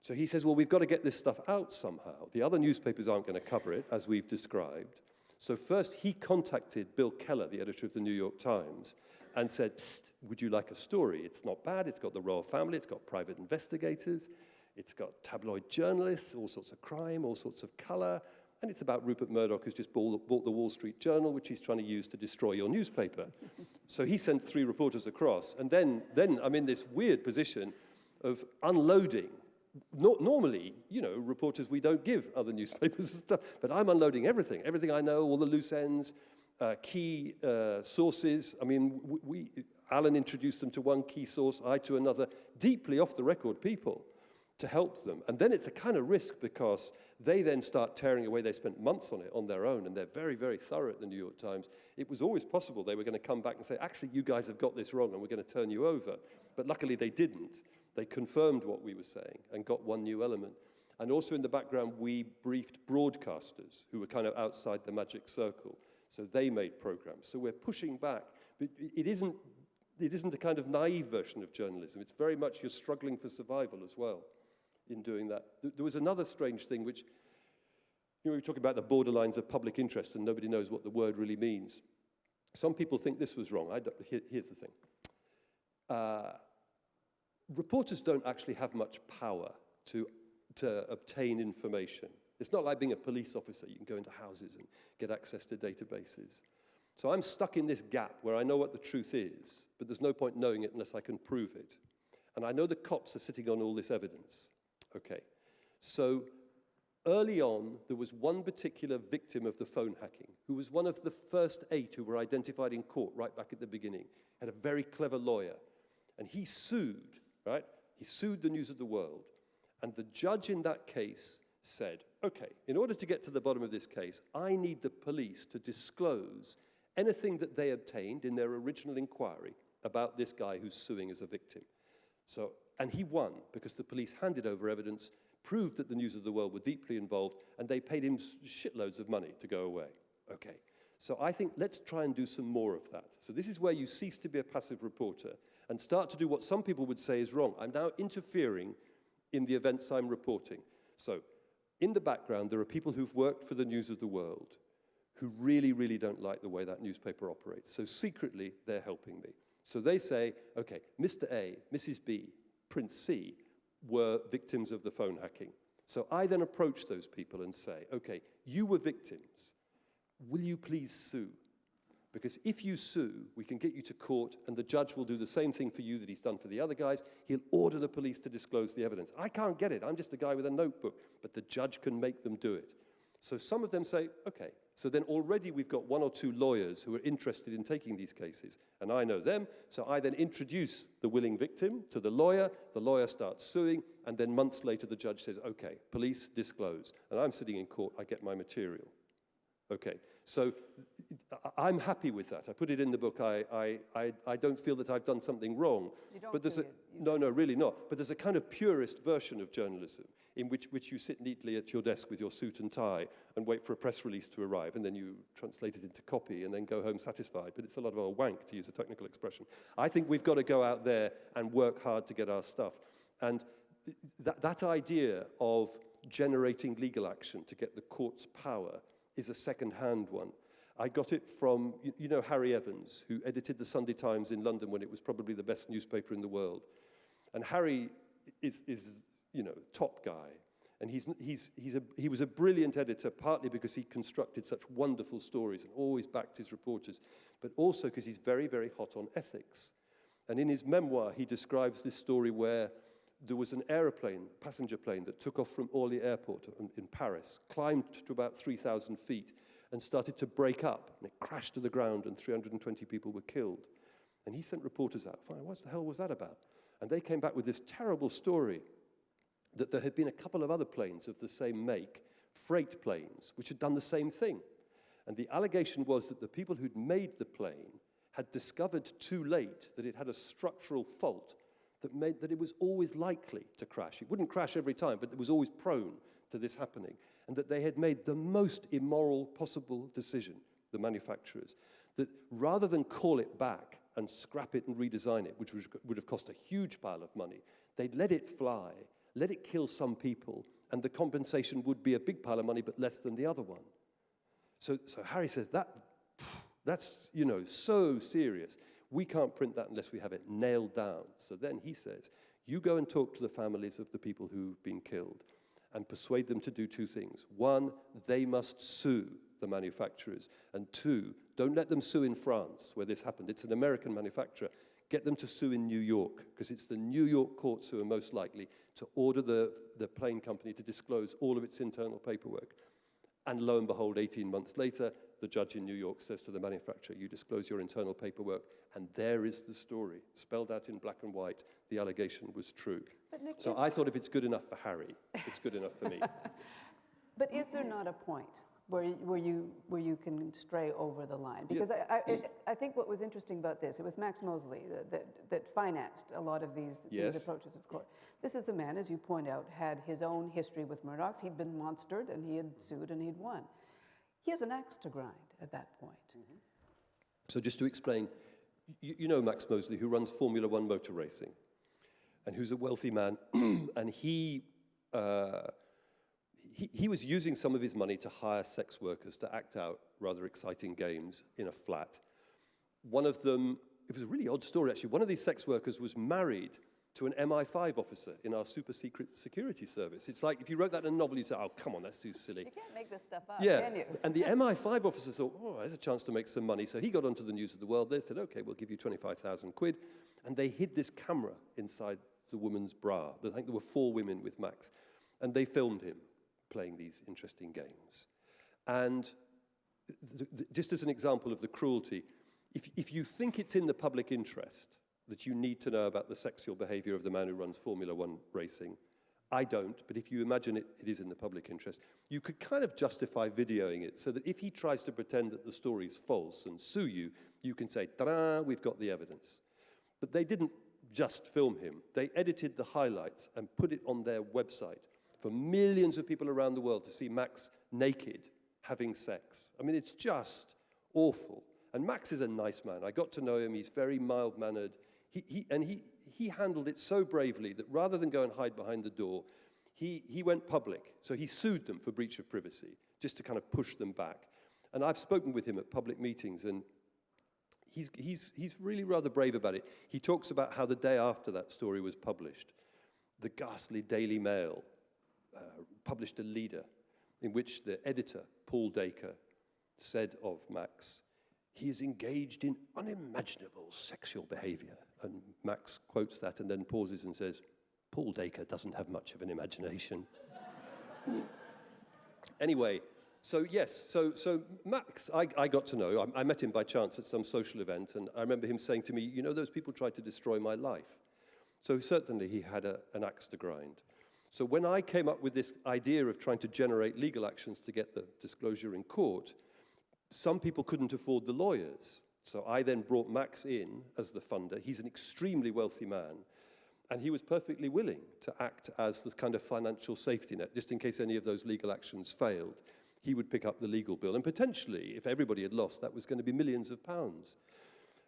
So he says, well, we've got to get this stuff out somehow. The other newspapers aren't going to cover it, as we've described. So first he contacted Bill Keller, the editor of the New York Times, and said, psst, would you like a story? It's not bad. It's got the royal family. It's got private investigators. It's got tabloid journalists, all sorts of crime, all sorts of color. And it's about Rupert Murdoch, who's just bought the Wall Street Journal, which he's trying to use to destroy your newspaper. So he sent 3 reporters across. And then I'm in this weird position of unloading. Normally, reporters, we don't give other newspapers stuff, but I'm unloading everything I know, all the loose ends, key sources. I mean, Alan introduced them to one key source, I to another, deeply off-the-record people to help them. And then it's a kind of risk because they then start tearing away. They spent months on it on their own, and they're very, very thorough at the New York Times. It was always possible they were going to come back and say, actually, you guys have got this wrong, and we're going to turn you over. But luckily, they didn't. They confirmed what we were saying and got one new element. And also in the background, we briefed broadcasters who were kind of outside the magic circle. So they made programs. So we're pushing back. But it isn't it isn't a kind of naive version of journalism. It's very much you're struggling for survival as well in doing that. There was another strange thing which, we were talking about the borderlines of public interest and nobody knows what the word really means. Some people think this was wrong. Here's the thing. Reporters don't actually have much power to obtain information. It's not like being a police officer. You can go into houses and get access to databases. So I'm stuck in this gap where I know what the truth is, but there's no point knowing it unless I can prove it. And I know the cops are sitting on all this evidence. Okay. So early on, there was one particular victim of the phone hacking who was one of the first 8 who were identified in court right back at the beginning. Had a very clever lawyer. And he sued, right? He sued the News of the World. And the judge in that case said, okay, in order to get to the bottom of this case, I need the police to disclose anything that they obtained in their original inquiry about this guy who's suing as a victim. So, and he won because the police handed over evidence, proved that the News of the World were deeply involved, and they paid him shitloads of money to go away. Okay, so I think let's try and do some more of that. So this is where you cease to be a passive reporter and start to do what some people would say is wrong. I'm now interfering in the events I'm reporting. So in the background, there are people who've worked for the News of the World who really, really don't like the way that newspaper operates. So secretly, they're helping me. So they say, okay, Mr. A, Mrs. B, Prince C were victims of the phone hacking. So I then approach those people and say, okay, you were victims. Will you please sue? Because if you sue, we can get you to court, and the judge will do the same thing for you that he's done for the other guys. He'll order the police to disclose the evidence. I can't get it. I'm just a guy with a notebook, but the judge can make them do it. So some of them say, okay. So then already we've got 1 or 2 lawyers who are interested in taking these cases, and I know them. So I then introduce the willing victim to the lawyer starts suing, and then months later the judge says, okay, police disclose. And I'm sitting in court, I get my material. Okay, so I'm happy with that. I put it in the book. I don't feel that I've done something wrong. You don't but there's feel no, really not. But there's a kind of purist version of journalism in which you sit neatly at your desk with your suit and tie and wait for a press release to arrive, and then you translate it into copy and then go home satisfied. But it's a lot of a wank, to use a technical expression. I think we've got to go out there and work hard to get our stuff. And that idea of generating legal action to get the court's power is a second-hand one. I got it from, you know, Harry Evans, who edited the Sunday Times in London when it was probably the best newspaper in the world. And Harry is you know, top guy. And he was a brilliant editor, partly because he constructed such wonderful stories and always backed his reporters, but also because he's very, very hot on ethics. And in his memoir, he describes this story where there was an aeroplane, passenger plane, that took off from Orly Airport in Paris, climbed to about 3,000 feet, and started to break up. And it crashed to the ground, and 320 people were killed. And he sent reporters out, what the hell was that about? And they came back with this terrible story that there had been a couple of other planes of the same make, freight planes, which had done the same thing. And the allegation was that the people who'd made the plane had discovered too late that it had a structural fault that meant that it was always likely to crash. It wouldn't crash every time, but it was always prone to this happening. And that they had made the most immoral possible decision, the manufacturers, that rather than call it back and scrap it and redesign it, which would have cost a huge pile of money, they'd let it fly, let it kill some people, and the compensation would be a big pile of money, but less than the other one. So Harry says, that's, you know, so serious. We can't print that unless we have it nailed down. So then he says, you go and talk to the families of the people who've been killed and persuade them to do 2 things. 1, they must sue the manufacturers. And 2, don't let them sue in France, where this happened. It's an American manufacturer. Get them to sue in New York, because it's the New York courts who are most likely to order the plane company to disclose all of its internal paperwork. And lo and behold, 18 months later, the judge in New York says to the manufacturer, you disclose your internal paperwork, and there is the story, spelled out in black and white. The allegation was true. But Nick, so I thought if it's good enough for Harry, it's good enough for me. But is there not a point where you can stray over the line? Because I think what was interesting about this, it was Max Mosley that financed a lot of these approaches of court. This is a man, as you point out, had his own history with Murdoch's. He'd been monstered, and he had sued, and he'd won. He has an axe to grind at that point. So just to explain, you know Max Mosley, who runs Formula One motor racing, and who's a wealthy man, and he was using some of his money to hire sex workers to act out rather exciting games in a flat. One of them, it was a really odd story actually, one of these sex workers was married to an MI5 officer in our super secret security service. It's like if you wrote that in a novel, you'd say, oh, come on, that's too silly. You can't make this stuff up, Yeah, can you? and the MI5 officer thought, oh, there's a chance to make some money. So he got onto the News of the World. They said, okay, we'll give you 25,000 quid. And they hid this camera inside the woman's bra. I think there were 4 women with Max. And they filmed him playing these interesting games. And just as an example of the cruelty, if you think it's in the public interest that you need to know about the sexual behavior of the man who runs Formula One racing, I don't, but if you imagine it is in the public interest, you could kind of justify videoing it so that if he tries to pretend that the story's false and sue you, you can say, ta-da, we've got the evidence. But they didn't just film him. They edited the highlights and put it on their website for millions of people around the world to see Max naked having sex. I mean, it's just awful. And Max is a nice man. I got to know him. He's very mild-mannered. He handled it so bravely that rather than go and hide behind the door, he went public. So he sued them for breach of privacy, just to kind of push them back. And I've spoken with him at public meetings, and he's really rather brave about it. He talks about how the day after that story was published, the ghastly Daily Mail published a leader in which the editor, Paul Dacre, said of Max, he is engaged in unimaginable sexual behavior. And Max quotes that and then pauses and says, Paul Dacre doesn't have much of an imagination. Anyway, so yes, so Max, I got to know, I met him by chance at some social event, and I remember him saying to me, you know, those people tried to destroy my life. So certainly he had an axe to grind. So when I came up with this idea of trying to generate legal actions to get the disclosure in court, some people couldn't afford the lawyers. So I then brought Max in as the funder. He's an extremely wealthy man, and he was perfectly willing to act as the kind of financial safety net, just in case any of those legal actions failed. He would pick up the legal bill, and potentially, if everybody had lost, that was going to be millions of pounds.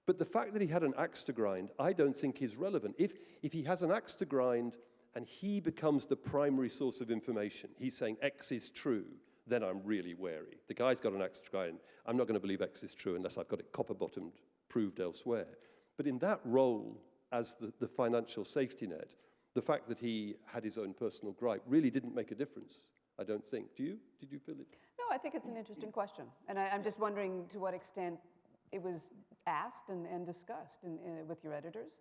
But the fact that he had an axe to grind, I don't think is relevant. If he has an axe to grind and he becomes the primary source of information, he's saying X is true, then I'm really wary. The guy's got an axe to grind. I'm not going to believe X is true unless I've got it copper-bottomed, proved elsewhere. But in that role as the financial safety net, the fact that he had his own personal gripe really didn't make a difference, I don't think. Do you? Did you feel it? No, I think it's an interesting question. And I'm just wondering to what extent it was asked and discussed with your editors.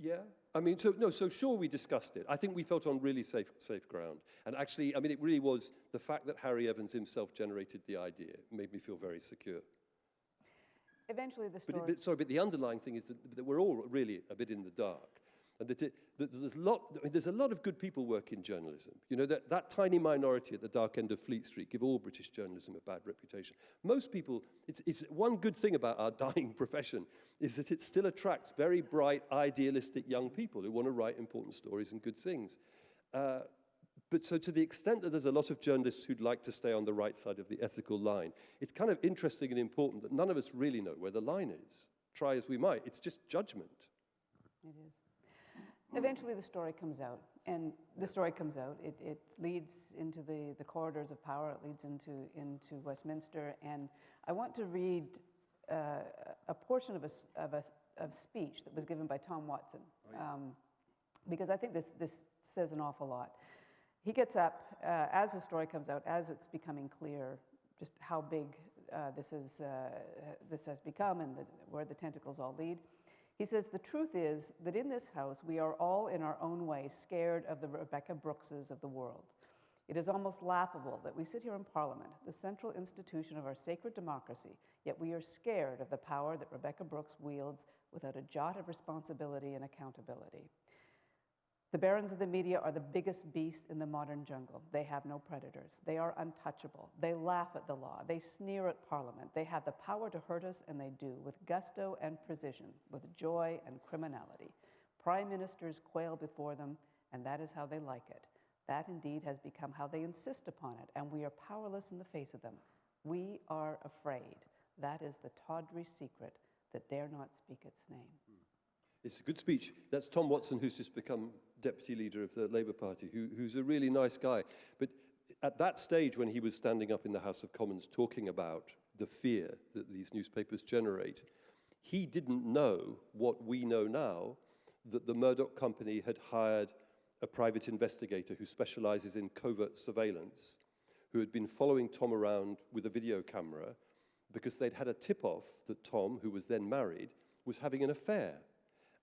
Yeah, I mean, so sure we discussed it. I think we felt on really safe ground. And actually, I mean, it really was the fact that Harry Evans himself generated the idea made me feel very secure. Eventually the story... But the underlying thing is that we're all really a bit in the dark. And that there's a lot of good people work in journalism. You know, that tiny minority at the dark end of Fleet Street give all British journalism a bad reputation. Most people, it's one good thing about our dying profession is that it still attracts very bright, idealistic young people who want to write important stories and good things. But so to the extent that there's a lot of journalists who'd like to stay on the right side of the ethical line, it's kind of interesting and important that none of us really know where the line is. Try as we might, it's just judgment. It is. Eventually the story comes out, and the story comes out. It leads into the corridors of power. It leads into Westminster, and I want to read a portion of a speech that was given by Tom Watson, because I think this says an awful lot. He gets up as the story comes out, as it's becoming clear just how big this has become and where the tentacles all lead. He says, the truth is that in this house, we are all in our own way scared of the Rebekah Brookses of the world. It is almost laughable that we sit here in Parliament, the central institution of our sacred democracy, yet we are scared of the power that Rebekah Brooks wields without a jot of responsibility and accountability. The barons of the media are the biggest beasts in the modern jungle. They have no predators. They are untouchable. They laugh at the law. They sneer at Parliament. They have the power to hurt us, and they do, with gusto and precision, with joy and criminality. Prime ministers quail before them, and that is how they like it. That indeed has become how they insist upon it, and we are powerless in the face of them. We are afraid. That is the tawdry secret that dare not speak its name. It's a good speech. That's Tom Watson, who's just become deputy leader of the Labour Party, who's a really nice guy. But at that stage, when he was standing up in the House of Commons talking about the fear that these newspapers generate, he didn't know what we know now, that the Murdoch company had hired a private investigator who specializes in covert surveillance, who had been following Tom around with a video camera because they'd had a tip-off that Tom, who was then married, was having an affair.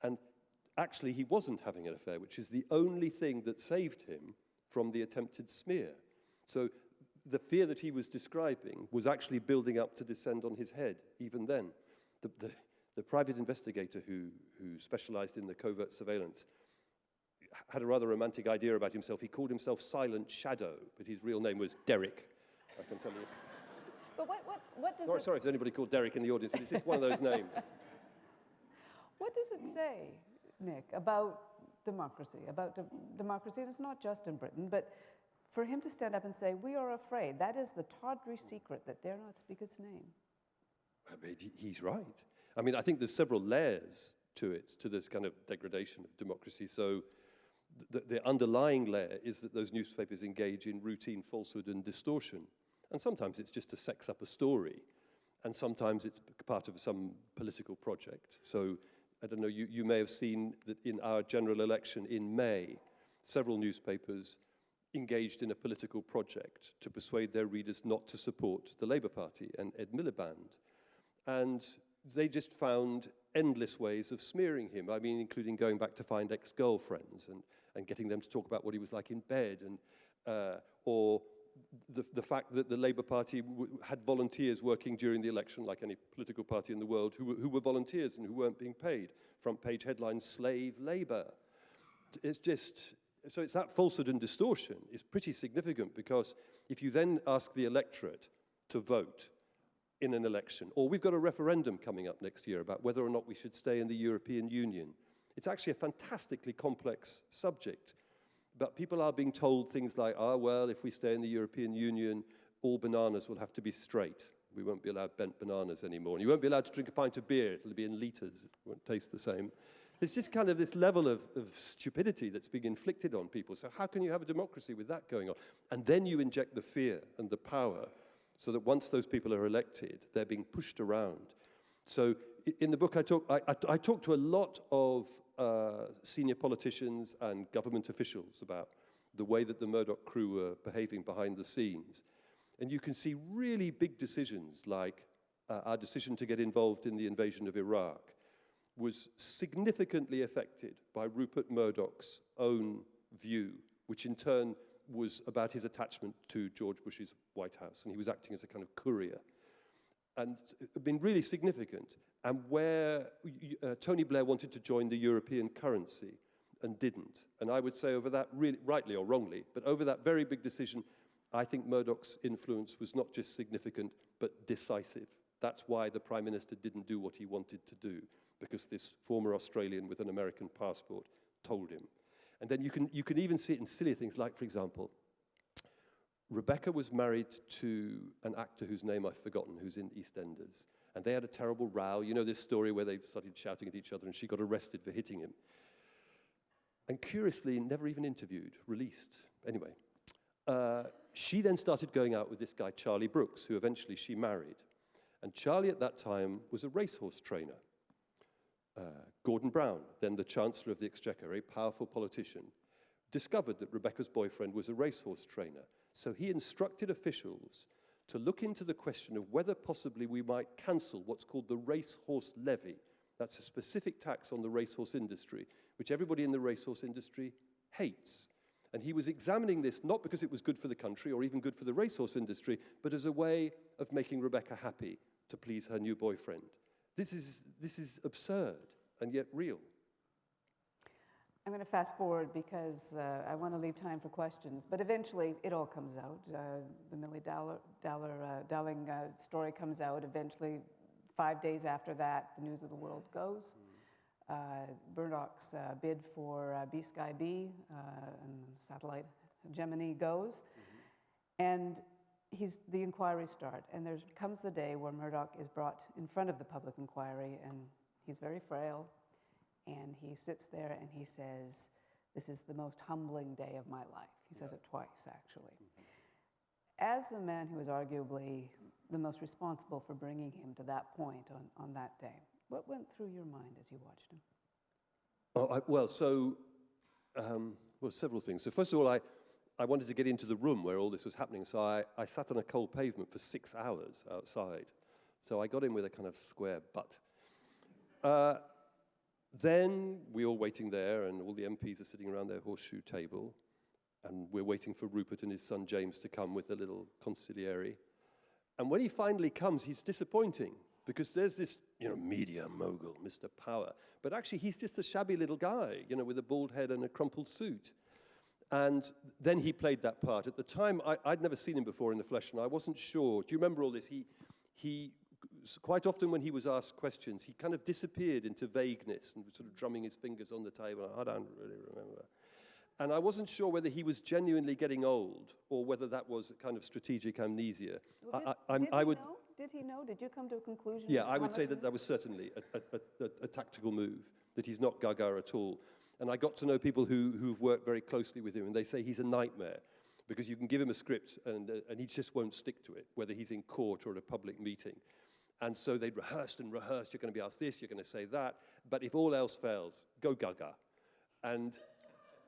And actually, he wasn't having an affair, which is the only thing that saved him from the attempted smear. So the fear that he was describing was actually building up to descend on his head, even then. The private investigator who specialized in the covert surveillance had a rather romantic idea about himself. He called himself Silent Shadow, but his real name was Derek, I can tell you. But what does Sorry if there's anybody called Derek in the audience, but it's just one of those names. What does it say, Nick, about democracy? Democracy, and it's not just in Britain, but for him to stand up and say, we are afraid, that is the tawdry secret that dare not speak its name. I mean, he's right. I mean, I think there's several layers to it, to this kind of degradation of democracy. So the underlying layer is that those newspapers engage in routine falsehood and distortion. And sometimes it's just to sex up a story. And sometimes it's part of some political project. So, I don't know, you may have seen that in our general election in May, several newspapers engaged in a political project to persuade their readers not to support the Labour Party and Ed Miliband. And they just found endless ways of smearing him. I mean, including going back to find ex-girlfriends and getting them to talk about what he was like in bed, and or the fact that the Labour Party had volunteers working during the election, like any political party in the world, who were volunteers and who weren't being paid. Front page headlines, slave Labour. It's just, so it's that falsehood and distortion is pretty significant, because if you then ask the electorate to vote in an election, or we've got a referendum coming up next year about whether or not we should stay in the European Union, it's actually a fantastically complex subject. But people are being told things like, well, if we stay in the European Union, all bananas will have to be straight. We won't be allowed bent bananas anymore. And you won't be allowed to drink a pint of beer. It'll be in litres. It won't taste the same. It's just kind of this level of stupidity that's being inflicted on people. So how can you have a democracy with that going on? And then you inject the fear and the power so that once those people are elected, they're being pushed around. So in the book, I talk to a lot of senior politicians and government officials about the way that the Murdoch crew were behaving behind the scenes. And you can see really big decisions, like our decision to get involved in the invasion of Iraq was significantly affected by Rupert Murdoch's own view, which in turn was about his attachment to George Bush's White House, and he was acting as a kind of courier. And it's been really significant. And where Tony Blair wanted to join the European currency and didn't. And I would say over that, really, rightly or wrongly, but over that very big decision, I think Murdoch's influence was not just significant, but decisive. That's why the Prime Minister didn't do what he wanted to do, because this former Australian with an American passport told him. And then you can even see it in silly things like, for example, Rebecca was married to an actor whose name I've forgotten, who's in EastEnders. And they had a terrible row. You know this story where they started shouting at each other and she got arrested for hitting him. And curiously, never even interviewed, released. Anyway, she then started going out with this guy, Charlie Brooks, who eventually she married. And Charlie at that time was a racehorse trainer. Gordon Brown, then the Chancellor of the Exchequer, a powerful politician, discovered that Rebecca's boyfriend was a racehorse trainer. So he instructed officials to look into the question of whether possibly we might cancel what's called the racehorse levy. That's a specific tax on the racehorse industry, which everybody in the racehorse industry hates. And he was examining this not because it was good for the country or even good for the racehorse industry, but as a way of making Rebecca happy to please her new boyfriend. This is absurd and yet real. I'm going to fast forward because I want to leave time for questions, but eventually it all comes out. The Millie Dowling story comes out. Eventually, 5 days after that, the News of the World goes. Murdoch's bid for B-Sky B and satellite Gemini goes. And the inquiries start, and there comes the day where Murdoch is brought in front of the public inquiry, and he's very frail, and he sits there and he says, "This is the most humbling day of my life." He says it twice, actually. As the man who was arguably the most responsible for bringing him to that point on that day, what went through your mind as you watched him? Several things. So first of all, I wanted to get into the room where all this was happening, so I sat on a cold pavement for 6 hours outside. So I got in with a kind of square butt. Then we're all waiting there, and all the MPs are sitting around their horseshoe table, and we're waiting for Rupert and his son James to come with a little consigliere. And when he finally comes, he's disappointing, because there's this, media mogul, Mr. Power. But actually, he's just a shabby little guy, with a bald head and a crumpled suit. And then he played that part. At the time, I'd never seen him before in the flesh, and I wasn't sure. Do you remember all this? He quite often when he was asked questions, he kind of disappeared into vagueness and was sort of drumming his fingers on the table. I don't really remember. And I wasn't sure whether he was genuinely getting old or whether that was a kind of strategic amnesia. Well, did he know? Did you come to a conclusion? Yeah, I would say that was certainly a tactical move, that he's not gaga at all. And I got to know people who've worked very closely with him, and they say he's a nightmare because you can give him a script and he just won't stick to it, whether he's in court or at a public meeting. And so they'd rehearsed and rehearsed. You're going to be asked this, you're going to say that. But if all else fails, go gaga. And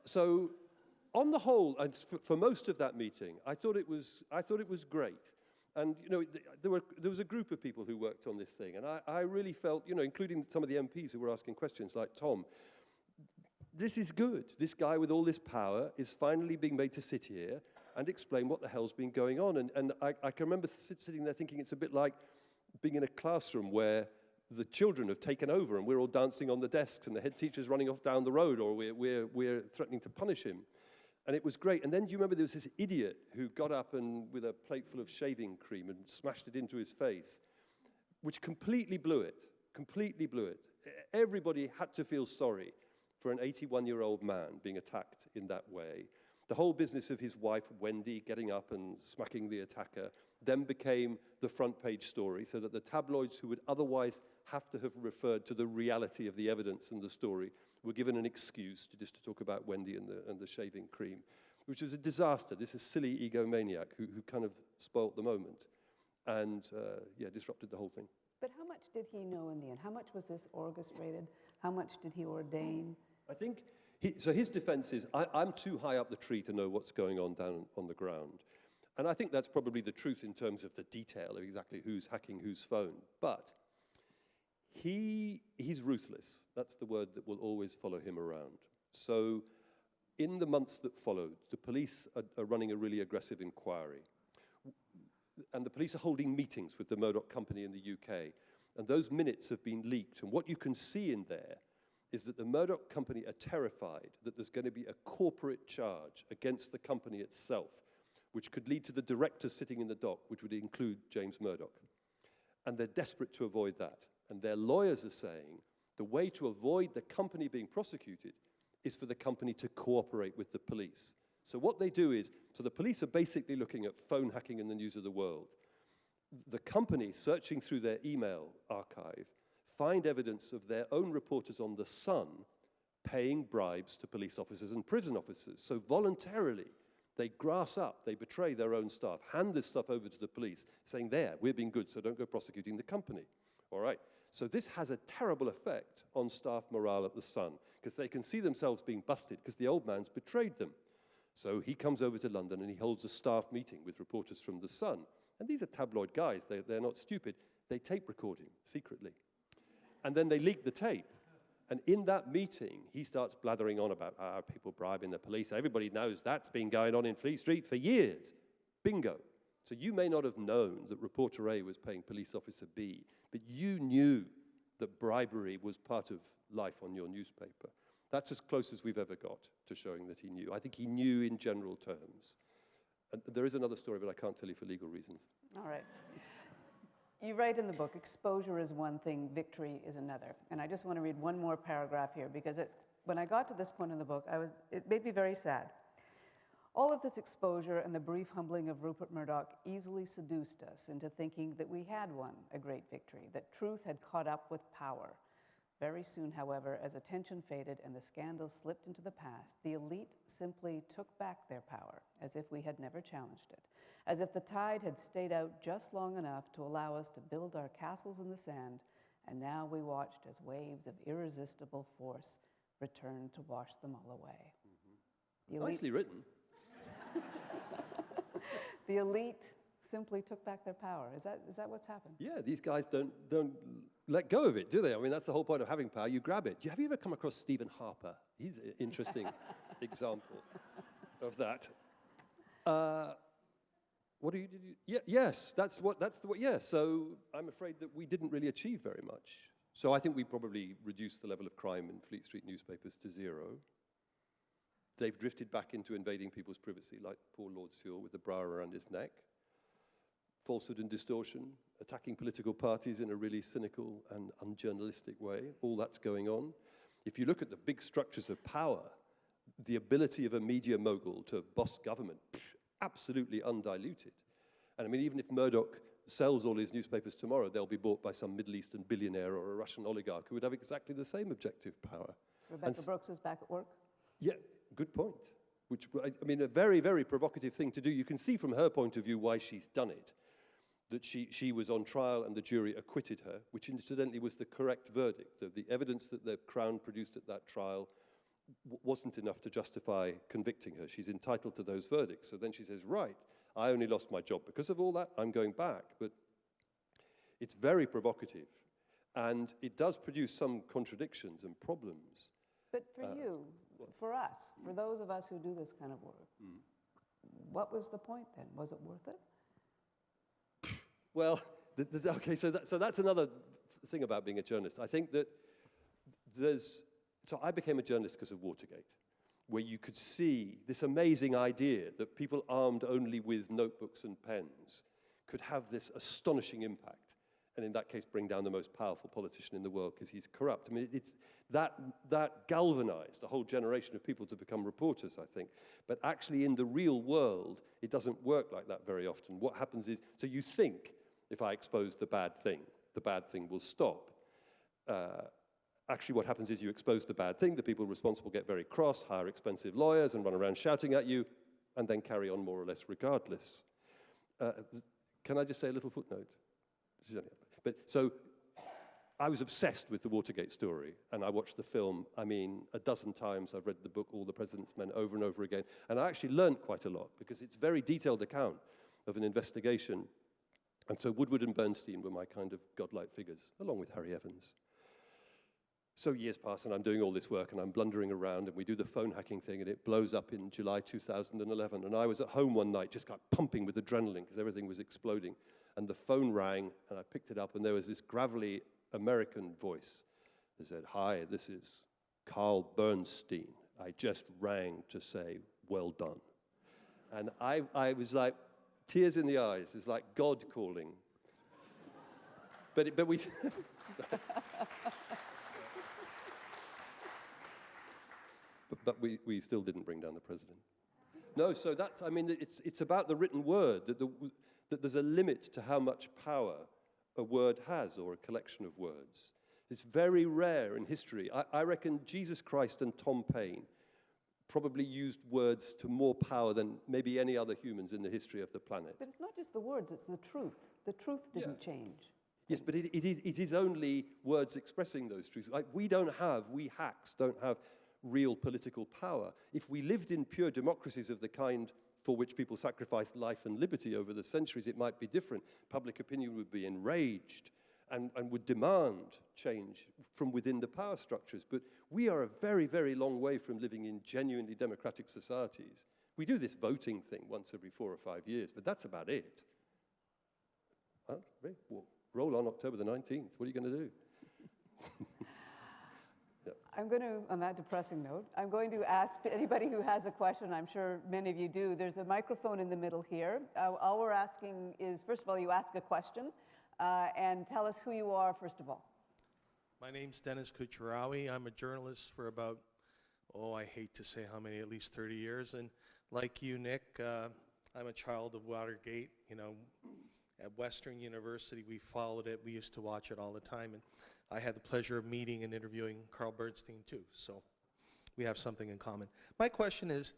so on the whole, and for most of that meeting, I thought it was great. And, there was a group of people who worked on this thing. And I really felt, including some of the MPs who were asking questions like Tom, this is good. This guy with all this power is finally being made to sit here and explain what the hell's been going on. And I can remember sitting there thinking it's a bit like being in a classroom where the children have taken over and we're all dancing on the desks and the head teacher's running off down the road, or we're threatening to punish him. And it was great. And then do you remember there was this idiot who got up and with a plate full of shaving cream and smashed it into his face, which completely blew it. Everybody had to feel sorry for an 81-year-old man being attacked in that way. The whole business of his wife, Wendy, getting up and smacking the attacker then became the front page story, so that the tabloids who would otherwise have to have referred to the reality of the evidence and the story were given an excuse to talk about Wendy and the shaving cream, which was a disaster. This is silly egomaniac who kind of spoilt the moment and disrupted the whole thing. But how much did he know in the end? How much was this orchestrated? How much did he ordain? I think, his defense is, I'm too high up the tree to know what's going on down on the ground. And I think that's probably the truth in terms of the detail of exactly who's hacking whose phone. But he's ruthless. That's the word that will always follow him around. So in the months that followed, the police are running a really aggressive inquiry. And the police are holding meetings with the Murdoch company in the UK. And those minutes have been leaked. And what you can see in there is that the Murdoch company are terrified that there's going to be a corporate charge against the company itself, which could lead to the director sitting in the dock, which would include James Murdoch. And they're desperate to avoid that. And their lawyers are saying the way to avoid the company being prosecuted is for the company to cooperate with the police. So what they do is, so the police are basically looking at phone hacking in the news of the world. The company, searching through their email archive, find evidence of their own reporters on The Sun paying bribes to police officers and prison officers. So voluntarily, they grass up, they betray their own staff, hand this stuff over to the police, saying, there, we're being good, so don't go prosecuting the company. All right. So this has a terrible effect on staff morale at The Sun, because they can see themselves being busted because the old man's betrayed them. So he comes over to London and he holds a staff meeting with reporters from The Sun. And these are tabloid guys, they're not stupid. They tape record him secretly. And then they leak the tape. And in that meeting, he starts blathering on about people bribing the police. Everybody knows that's been going on in Fleet Street for years. Bingo. So you may not have known that reporter A was paying police officer B, but you knew that bribery was part of life on your newspaper. That's as close as we've ever got to showing that he knew. I think he knew in general terms. And there is another story, but I can't tell you for legal reasons. All right. You write in the book, exposure is one thing, victory is another. And I just want to read one more paragraph here, because when I got to this point in the book, it made me very sad. All of this exposure and the brief humbling of Rupert Murdoch easily seduced us into thinking that we had won a great victory, that truth had caught up with power. Very soon, however, as attention faded and the scandal slipped into the past, the elite simply took back their power, as if we had never challenged it, as if the tide had stayed out just long enough to allow us to build our castles in the sand, and now we watched as waves of irresistible force returned to wash them all away. The elite, Nicely written. the elite simply took back their power. Is that what's happened? Yeah, these guys don't let go of it, do they? I mean, that's the whole point of having power. You grab it. Have you ever come across Stephen Harper? He's an interesting example of that. What do you? Yeah, yes, yeah. So I'm afraid that we didn't really achieve very much. So I think we probably reduced the level of crime in Fleet Street newspapers to zero. They've drifted back into invading people's privacy, like poor Lord Sewell with the bra around his neck. Falsehood and distortion, attacking political parties in a really cynical and unjournalistic way. All that's going on. If you look at the big structures of power, the ability of a media mogul to boss government, absolutely undiluted. And I mean, even if Murdoch sells all his newspapers tomorrow, they'll be bought by some Middle Eastern billionaire or a Russian oligarch who would have exactly the same objective power. Rebecca Brooks is back at work? Yeah, good point. Which, I mean, a very, very provocative thing to do. You can see from her point of view why she's done it. That she was on trial and the jury acquitted her, which incidentally was the correct verdict. The evidence that the Crown produced at that trial wasn't enough to justify convicting her. She's entitled to those verdicts. So then she says, right, I only lost my job because of all that, I'm going back. But it's very provocative. And it does produce some contradictions and problems. But for you, for us, for those of us who do this kind of work, what was the point then? Was it worth it? Well, okay, so that's another thing about being a journalist. I think that so I became a journalist because of Watergate, where you could see this amazing idea that people armed only with notebooks and pens could have this astonishing impact, and in that case bring down the most powerful politician in the world because he's corrupt. I mean, it's that galvanized a whole generation of people to become reporters, I think. But actually in the real world, it doesn't work like that very often. What happens is, so you think, if I expose the bad thing will stop. Actually, what happens is you expose the bad thing, the people responsible get very cross, hire expensive lawyers and run around shouting at you, and then carry on more or less regardless. Can I just say a little footnote? But so I was obsessed with the Watergate story, and I watched the film, I mean, a dozen times. I've read the book, All the President's Men, over and over again, and I actually learned quite a lot, because it's a very detailed account of an investigation. And so Woodward and Bernstein were my kind of godlike figures, along with Harry Evans. So years pass, and I'm doing all this work, and I'm blundering around, and we do the phone hacking thing, and it blows up in July 2011. And I was at home one night, just like pumping with adrenaline, because everything was exploding. And the phone rang, and I picked it up, and there was this gravelly American voice that said, "Hi, this is Carl Bernstein. I just rang to say, well done." And I was like, tears in the eyes. It's like God calling. But we... but we still didn't bring down the president. No, so that's, I mean, it's about the written word, that there's a limit to how much power a word has, or a collection of words. It's very rare in history. I reckon Jesus Christ and Tom Paine probably used words to more power than maybe any other humans in the history of the planet. But it's not just the words, it's the truth. The truth didn't change. Yes, but it is only words expressing those truths. Like we hacks don't have real political power. If we lived in pure democracies of the kind for which people sacrificed life and liberty over the centuries, it might be different. Public opinion would be enraged and would demand change from within the power structures. But we are a very, very long way from living in genuinely democratic societies. We do this voting thing once every 4 or 5 years, but that's about it. Huh? Well, roll on October the 19th. What are you going to do? I'm going to, on that depressing note, I'm going to ask anybody who has a question, I'm sure many of you do, there's a microphone in the middle here. All we're asking is, first of all, you ask a question, and tell us who you are, first of all. My name's Dennis Kucherawi. I'm a journalist for about, I hate to say how many, at least 30 years. And Like you, Nick, I'm a child of Watergate. You know, at Western University, we followed it. We used to watch it all the time. And I had the pleasure of meeting and interviewing Carl Bernstein, too. So we have something in common. My question is,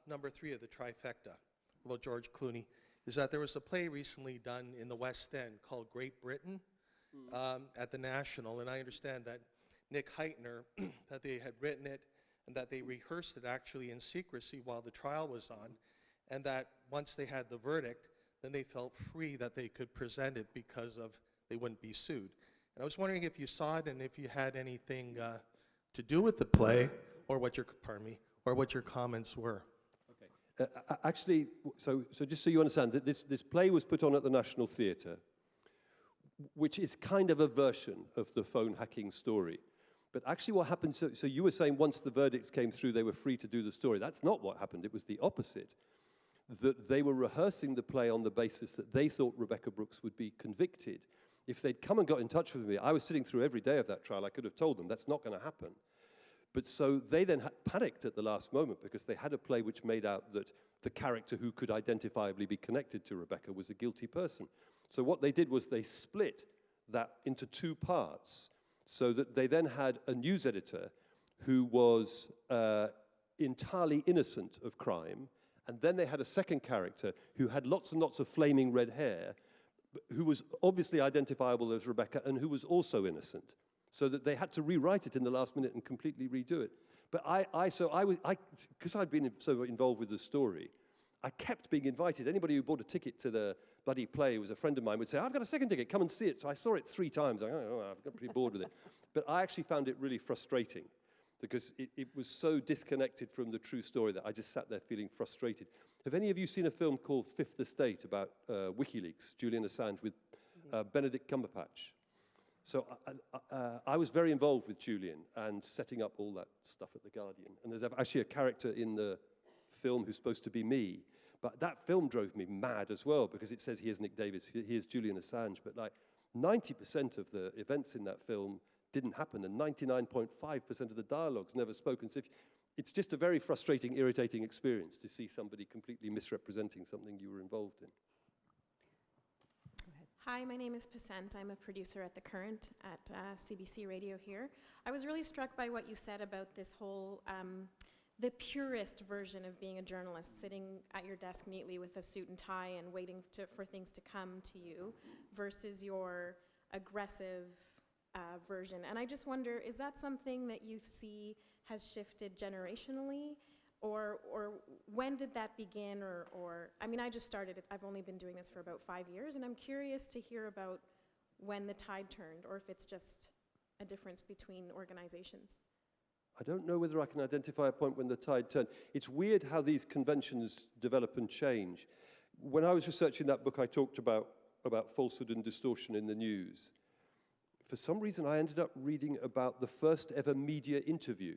number 3 of the trifecta about George Clooney, is that there was a play recently done in the West End called Great Britain at the National. And I understand that Nick Heitner, that they had written it and that they rehearsed it actually in secrecy while the trial was on, and that once they had the verdict, then they felt free that they could present it because of they wouldn't be sued. And I was wondering if you saw it and if you had anything to do with the play, or what your comments were. Actually, so just so you understand, that this play was put on at the National Theatre, which is kind of a version of the phone hacking story. But actually what happened, so you were saying once the verdicts came through, they were free to do the story. That's not what happened. It was the opposite. That they were rehearsing the play on the basis that they thought Rebekah Brooks would be convicted. If they'd come and got in touch with me, I was sitting through every day of that trial, I could have told them that's not going to happen. But so they then panicked at the last moment because they had a play which made out that the character who could identifiably be connected to Rebekah was a guilty person. So what they did was they split that into 2 parts, so that they then had a news editor who was entirely innocent of crime, and then they had a second character who had lots and lots of flaming red hair, who was obviously identifiable as Rebekah and who was also innocent, so that they had to rewrite it in the last minute and completely redo it. But because I'd been so involved with the story, I kept being invited. Anybody who bought a ticket to the bloody play, who was a friend of mine, would say, I've got a second ticket, come and see it. So I saw it 3 times. I've got pretty bored with it. But I actually found it really frustrating because it was so disconnected from the true story that I just sat there feeling frustrated. Have any of you seen a film called Fifth Estate about WikiLeaks, Julian Assange, with Benedict Cumberbatch? So I was very involved with Julian and setting up all that stuff at The Guardian. And there's actually a character in the film who's supposed to be me. But that film drove me mad as well because it says here's Nick Davies, here's Julian Assange. But like 90% of the events in that film didn't happen, and 99.5% of the dialogue's never spoken. So it's just a very frustrating, irritating experience to see somebody completely misrepresenting something you were involved in. Hi, my name is Pacent. I'm a producer at The Current at CBC Radio here. I was really struck by what you said about this whole, the purist version of being a journalist, sitting at your desk neatly with a suit and tie and waiting for things to come to you, versus your aggressive version. And I just wonder, is that something that you see has shifted generationally? Or when did that begin? Or I mean, I just started it. I've only been doing this for about 5 years, and I'm curious to hear about when the tide turned, or if it's just a difference between organizations. I don't know whether I can identify a point when the tide turned. It's weird how these conventions develop and change. When I was researching that book, I talked about falsehood and distortion in the news. For some reason, I ended up reading about the first ever media interview,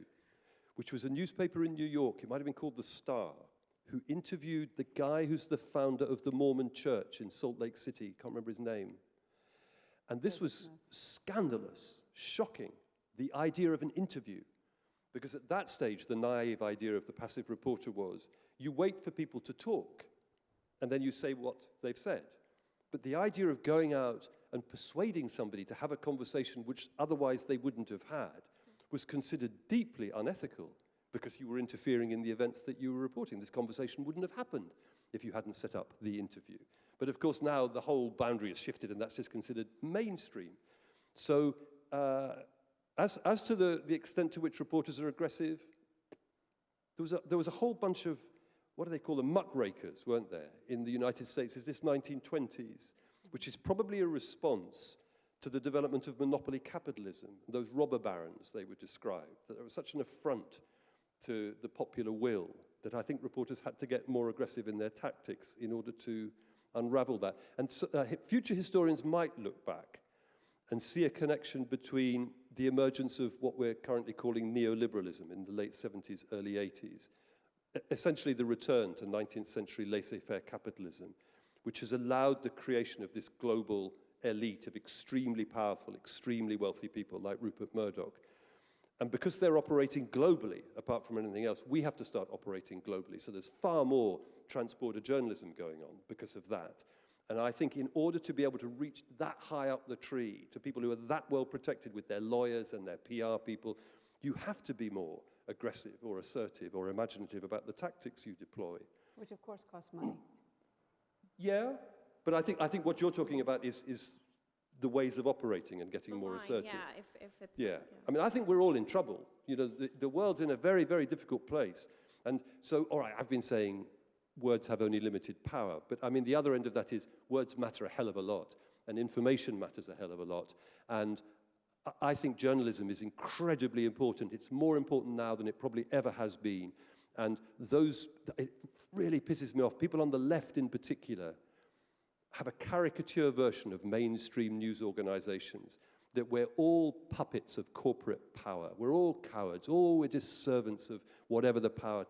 which was a newspaper in New York, it might have been called The Star, who interviewed the guy who's the founder of the Mormon Church in Salt Lake City. Can't remember his name. And this was scandalous, shocking, the idea of an interview. Because at that stage, the naive idea of the passive reporter was, you wait for people to talk, and then you say what they've said. But the idea of going out and persuading somebody to have a conversation which otherwise they wouldn't have had was considered deeply unethical because you were interfering in the events that you were reporting. This conversation wouldn't have happened if you hadn't set up the interview. But of course now the whole boundary has shifted and that's just considered mainstream. So as to the extent to which reporters are aggressive, there was a whole bunch of, what do they call them, muckrakers, weren't there, in the United States? Is this 1920s, which is probably a response to the development of monopoly capitalism, those robber barons they were described, that there was such an affront to the popular will that I think reporters had to get more aggressive in their tactics in order to unravel that. And so, future historians might look back and see a connection between the emergence of what we're currently calling neoliberalism in the late 70s, early 80s, essentially the return to 19th century laissez-faire capitalism, which has allowed the creation of this global elite of extremely powerful, extremely wealthy people like Rupert Murdoch. And because they're operating globally, apart from anything else, we have to start operating globally. So there's far more transborder journalism going on because of that. And I think in order to be able to reach that high up the tree, to people who are that well protected with their lawyers and their PR people, you have to be more aggressive or assertive or imaginative about the tactics you deploy. Which of course costs money. Yeah, but I think what you're talking about is the ways of operating and getting more Line, assertive. yeah, if it's... Yeah. I mean, I think we're all in trouble. You know, the world's in a very, very difficult place. And so, all right, I've been saying words have only limited power. But, I mean, the other end of that is words matter a hell of a lot. And information matters a hell of a lot. And I think journalism is incredibly important. It's more important now than it probably ever has been. And it really pisses me off. People on the left in particular have a caricature version of mainstream news organizations, that we're all puppets of corporate power. We're all cowards. We're just servants of whatever the power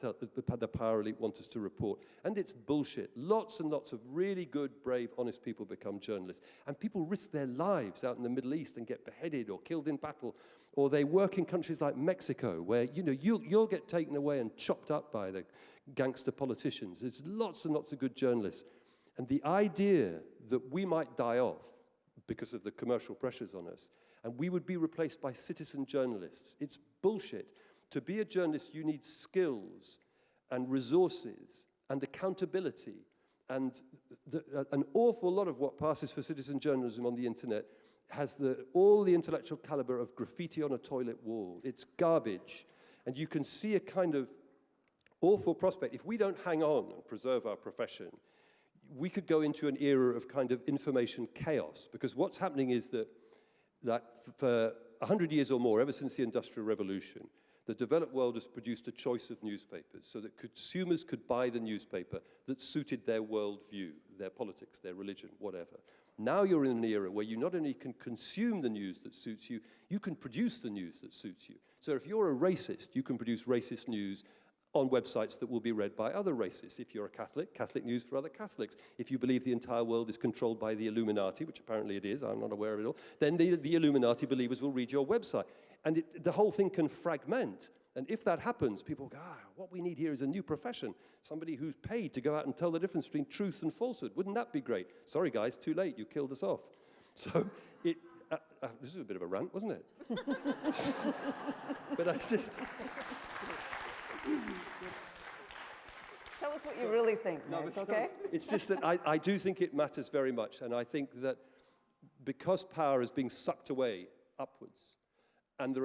elite want us to report. And it's bullshit. Lots and lots of really good, brave, honest people become journalists. And people risk their lives out in the Middle East and get beheaded or killed in battle. Or they work in countries like Mexico, where you'll get taken away and chopped up by the gangster politicians. There's lots and lots of good journalists. And the idea that we might die off because of the commercial pressures on us, and we would be replaced by citizen journalists, it's bullshit. To be a journalist, you need skills and resources and accountability. And an awful lot of what passes for citizen journalism on the internet has all the intellectual caliber of graffiti on a toilet wall. It's garbage. And you can see a kind of awful prospect. If we don't hang on and preserve our profession, we could go into an era of kind of information chaos, because what's happening is that for 100 years or more, ever since the Industrial Revolution, the developed world has produced a choice of newspapers so that consumers could buy the newspaper that suited their worldview, their politics, their religion, whatever. Now you're in an era where you not only can consume the news that suits you, you can produce the news that suits you. So if you're a racist, you can produce racist news on websites that will be read by other racists. If you're a Catholic, Catholic news for other Catholics. If you believe the entire world is controlled by the Illuminati, which apparently it is, I'm not aware of it all, then the Illuminati believers will read your website. And the whole thing can fragment. And if that happens, people go, what we need here is a new profession, somebody who's paid to go out and tell the difference between truth and falsehood. Wouldn't that be great? Sorry, guys, too late, you killed us off. So this is a bit of a rant, wasn't it? But I just... Tell us what you really think, No, Ned, okay? It's just that I do think it matters very much, and I think that because power is being sucked away upwards, and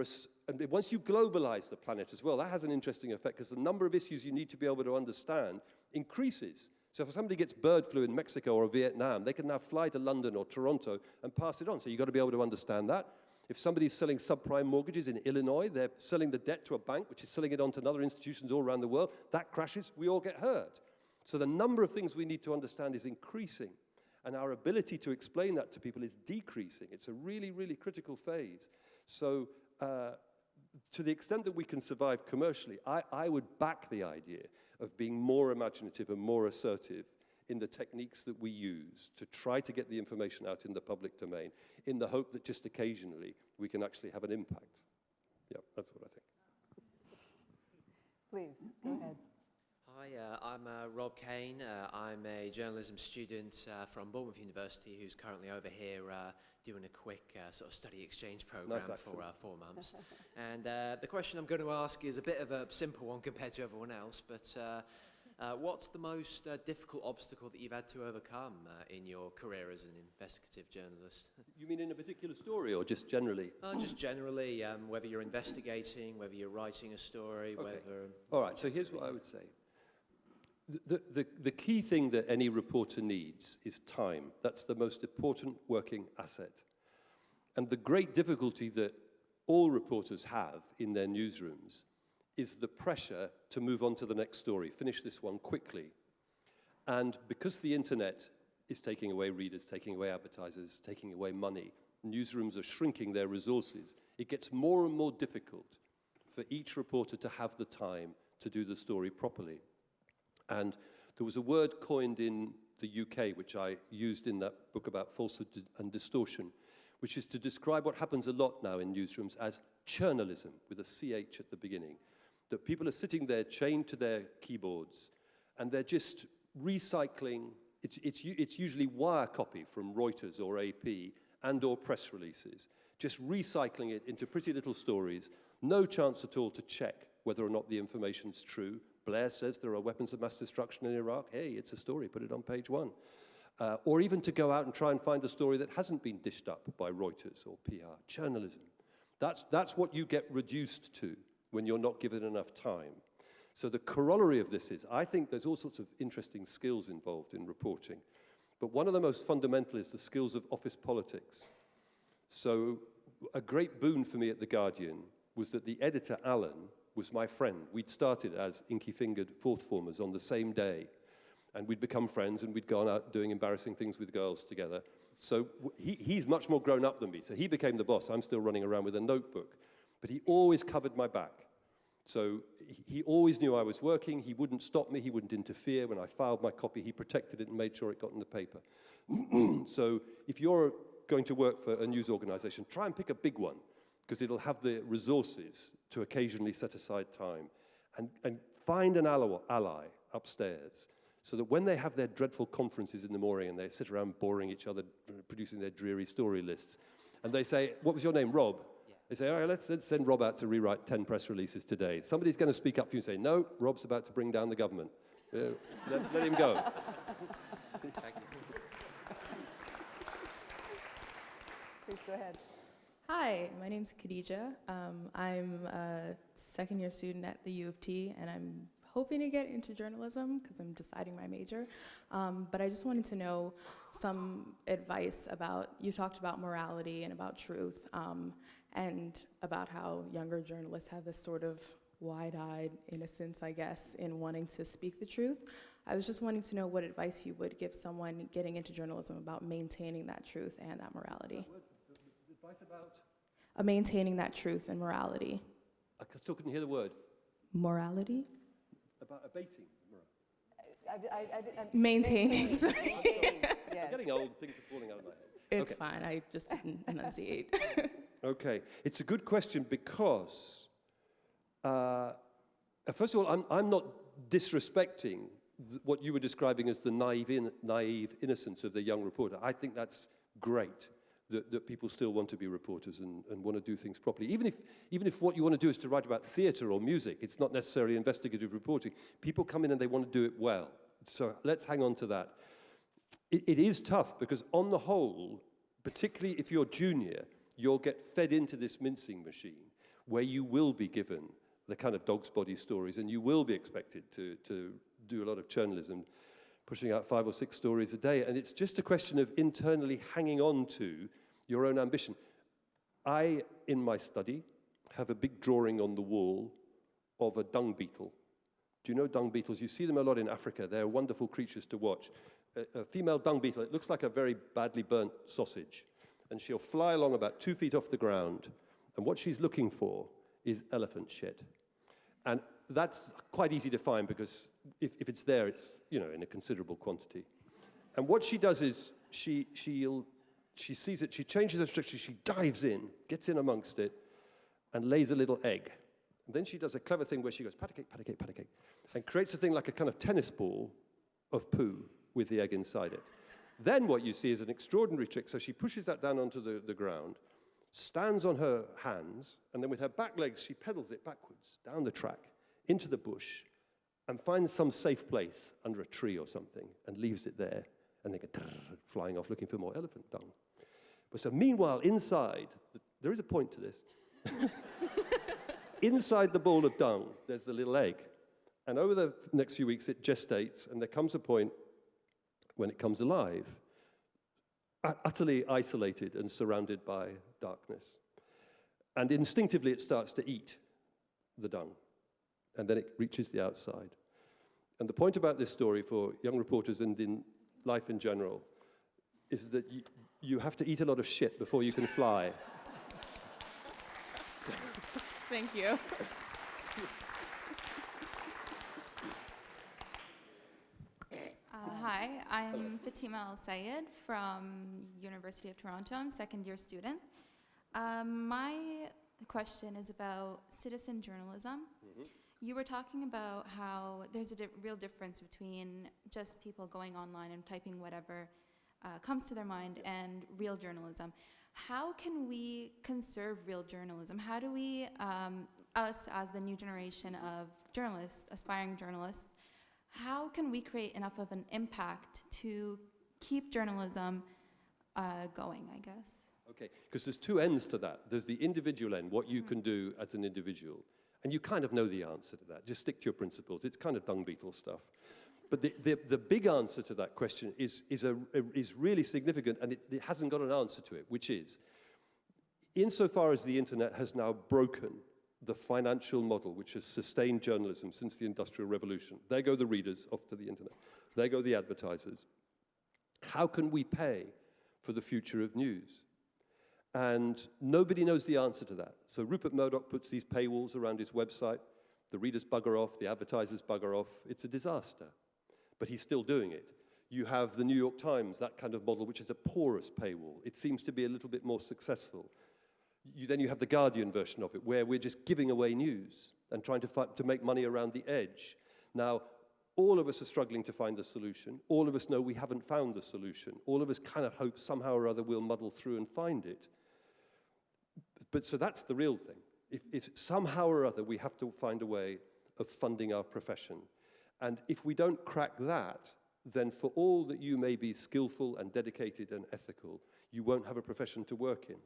once you globalize the planet as well, that has an interesting effect, because the number of issues you need to be able to understand increases. So if somebody gets bird flu in Mexico or Vietnam, they can now fly to London or Toronto and pass it on. So you've got to be able to understand that. If somebody's selling subprime mortgages in Illinois, they're selling the debt to a bank, which is selling it on to other institutions all around the world. That crashes, we all get hurt. So the number of things we need to understand is increasing. And our ability to explain that to people is decreasing. It's a really, really critical phase. So to the extent that we can survive commercially, I would back the idea of being more imaginative and more assertive in the techniques that we use to try to get the information out in the public domain, in the hope that just occasionally we can actually have an impact. Yeah, that's what I think. Please, go ahead. Hi, I'm Rob Kane. I'm a journalism student from Bournemouth University who's currently over here doing a quick sort of study exchange program Nice for 4 months. And the question I'm going to ask is a bit of a simple one compared to everyone else, but what's the most difficult obstacle that you've had to overcome in your career as an investigative journalist? You mean in a particular story or just generally? Just generally, whether you're investigating, whether you're writing a story, Okay. whether... All right, so here's what I would say. The key thing that any reporter needs is time. That's the most important working asset. And the great difficulty that all reporters have in their newsrooms is the pressure to move on to the next story, finish this one quickly. And because the internet is taking away readers, taking away advertisers, taking away money, newsrooms are shrinking their resources, it gets more and more difficult for each reporter to have the time to do the story properly. And there was a word coined in the UK, which I used in that book about falsehood and distortion, which is to describe what happens a lot now in newsrooms as churnalism, with a CH at the beginning. That people are sitting there chained to their keyboards, and they're just recycling. It's usually wire copy from Reuters or AP and or press releases, just recycling it into pretty little stories, no chance at all to check whether or not the information's true. Blair says there are weapons of mass destruction in Iraq. Hey, it's a story, put it on page 1. Or even to go out and try and find a story that hasn't been dished up by Reuters or PR. Journalism. That's what you get reduced to when you're not given enough time. So the corollary of this is, I think there's all sorts of interesting skills involved in reporting, but one of the most fundamental is the skills of office politics. So a great boon for me at The Guardian was that the editor, Alan, was my friend. We'd started as inky-fingered fourth formers on the same day, and we'd become friends, and we'd gone out doing embarrassing things with girls together. So he's much more grown up than me, so he became the boss. I'm still running around with a notebook. But he always covered my back. So he always knew I was working. He wouldn't stop me. He wouldn't interfere. When I filed my copy, he protected it and made sure it got in the paper. So if you're going to work for a news organization, try and pick a big one, because it'll have the resources to occasionally set aside time. And find an ally upstairs, so that when they have their dreadful conferences in the morning and they sit around boring each other, producing their dreary story lists, and they say, what was your name, Rob? They say, all right, let's send Rob out to rewrite 10 press releases today. Somebody's going to speak up for you and say, no, Rob's about to bring down the government. Let him go. Please go ahead. Hi, my name's Khadija. I'm a second-year student at the U of T, and I'm hoping to get into journalism because I'm deciding my major. But I just wanted to know some advice about, you talked about morality and about truth, and about how younger journalists have this sort of wide-eyed innocence, I guess, in wanting to speak the truth. I was just wanting to know what advice you would give someone getting into journalism about maintaining that truth and that morality. Advice about? Maintaining that truth and morality. I still couldn't hear the word. Morality? About abating. Maintaining. I'm getting old, things are falling out of my head. It's fine, I just didn't enunciate. Okay, it's a good question because, first of all, I'm not disrespecting what you were describing as the naive innocence of the young reporter. I think that's great that people still want to be reporters and want to do things properly. Even if what you want to do is to write about theatre or music, it's not necessarily investigative reporting. People come in and they want to do it well. So let's hang on to that. It is tough because on the whole, particularly if you're junior, you'll get fed into this mincing machine where you will be given the kind of dog's body stories and you will be expected to do a lot of journalism, pushing out 5 or 6 stories a day. And it's just a question of internally hanging on to your own ambition. I, in my study, have a big drawing on the wall of a dung beetle. Do you know dung beetles? You see them a lot in Africa. They're wonderful creatures to watch. A female dung beetle, it looks like a very badly burnt sausage. And she'll fly along about 2 feet off the ground. And what she's looking for is elephant shit. And that's quite easy to find because if it's there, it's, in a considerable quantity. And what she does is she sees it, she changes her structure, she dives in, gets in amongst it, and lays a little egg. And then she does a clever thing where she goes, pat a cake, pat a cake, pat a cake, and creates a thing like a kind of tennis ball of poo with the egg inside it. Then what you see is an extraordinary trick. So she pushes that down onto the ground, stands on her hands, and then with her back legs, she pedals it backwards, down the track, into the bush, and finds some safe place under a tree or something, and leaves it there, and they go flying off looking for more elephant dung. But so meanwhile, inside, there is a point to this. Inside the ball of dung, there's the little egg. And over the next few weeks, it gestates, and there comes a point when it comes alive, utterly isolated and surrounded by darkness. And instinctively, it starts to eat the dung, and then it reaches the outside. And the point about this story for young reporters and in life in general is that you have to eat a lot of shit before you can fly. Thank you. Hi, Hi, I'm Fatima Al-Sayed from University of Toronto. I'm second-year student. My question is about citizen journalism. You were talking about how there's a real difference between just people going online and typing whatever comes to their mind and real journalism. How can we conserve real journalism? How do we, us as the new generation of journalists, aspiring journalists, how can we create enough of an impact to keep journalism going, I guess? Okay, because there's two ends to that. There's the individual end, what you can do as an individual. And you kind of know the answer to that. Just stick to your principles. It's kind of dung beetle stuff. But the big answer to that question is really significant, and it hasn't got an answer to it, which is, insofar as the internet has now broken the financial model which has sustained journalism since the Industrial Revolution, there go the readers off to the internet, there go the advertisers, how can we pay for the future of news? And nobody knows the answer to that. So Rupert Murdoch puts these paywalls around his website, the readers bugger off, the advertisers bugger off, it's a disaster. But he's still doing it. You have the New York Times, that kind of model, which is a porous paywall. It seems to be a little bit more successful. Then you have the Guardian version of it, where we're just giving away news and trying to make money around the edge. Now, all of us are struggling to find the solution. All of us know we haven't found the solution. All of us kind of hope somehow or other we'll muddle through and find it. But so that's the real thing. If somehow or other we have to find a way of funding our profession. And if we don't crack that, then for all that you may be skillful and dedicated and ethical, you won't have a profession to work in.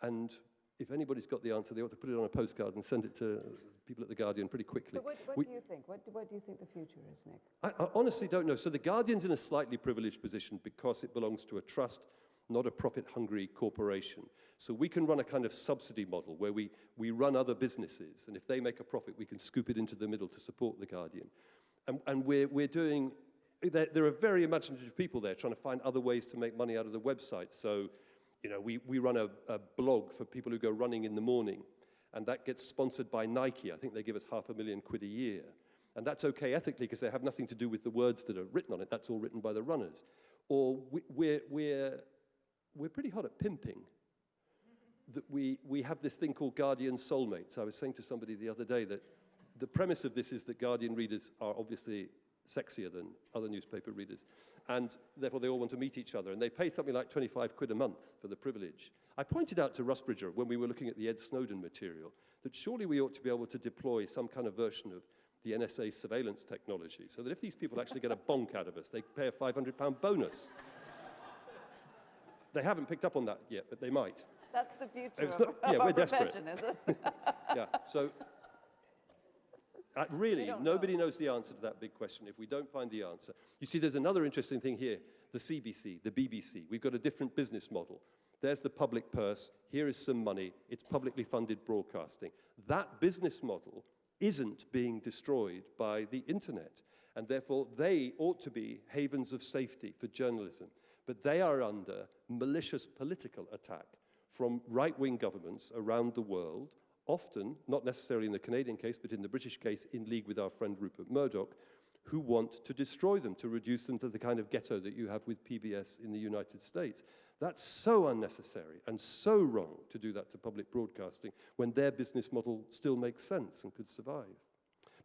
And if anybody's got the answer, they ought to put it on a postcard and send it to people at The Guardian pretty quickly. But what do you think? What do you think the future is, Nick? I honestly don't know. So The Guardian's in a slightly privileged position because it belongs to a trust, not a profit-hungry corporation. So we can run a kind of subsidy model where we run other businesses, and if they make a profit, we can scoop it into the middle to support The Guardian. And we're doing, there are very imaginative people there trying to find other ways to make money out of the website. So, you know, we run a blog for people who go running in the morning, and that gets sponsored by Nike. I think they give us £500,000 a year. And that's okay ethically because they have nothing to do with the words that are written on it. That's all written by the runners. Or we're pretty hot at pimping. That we have this thing called Guardian Soulmates. I was saying to somebody the other day that the premise of this is that Guardian readers are obviously sexier than other newspaper readers, and therefore they all want to meet each other, and they pay something like 25 quid a month for the privilege. I pointed out to Rusbridger when we were looking at the Ed Snowden material that surely we ought to be able to deploy some kind of version of the NSA surveillance technology so that if these people actually get a bonk out of us, they pay a £500 bonus. They haven't picked up on that yet, but they might. That's the future of our we're desperate. profession, is it? Yeah, so really, nobody knows the answer to that big question if we don't find the answer. You see, there's another interesting thing here. The CBC, the BBC, we've got a different business model. There's the public purse. Here is some money. It's publicly funded broadcasting. That business model isn't being destroyed by the internet, and therefore they ought to be havens of safety for journalism. But they are under malicious political attack from right-wing governments around the world, often, not necessarily in the Canadian case, but in the British case, in league with our friend Rupert Murdoch, who want to destroy them, to reduce them to the kind of ghetto that you have with PBS in the United States. That's so unnecessary and so wrong to do that to public broadcasting when their business model still makes sense and could survive.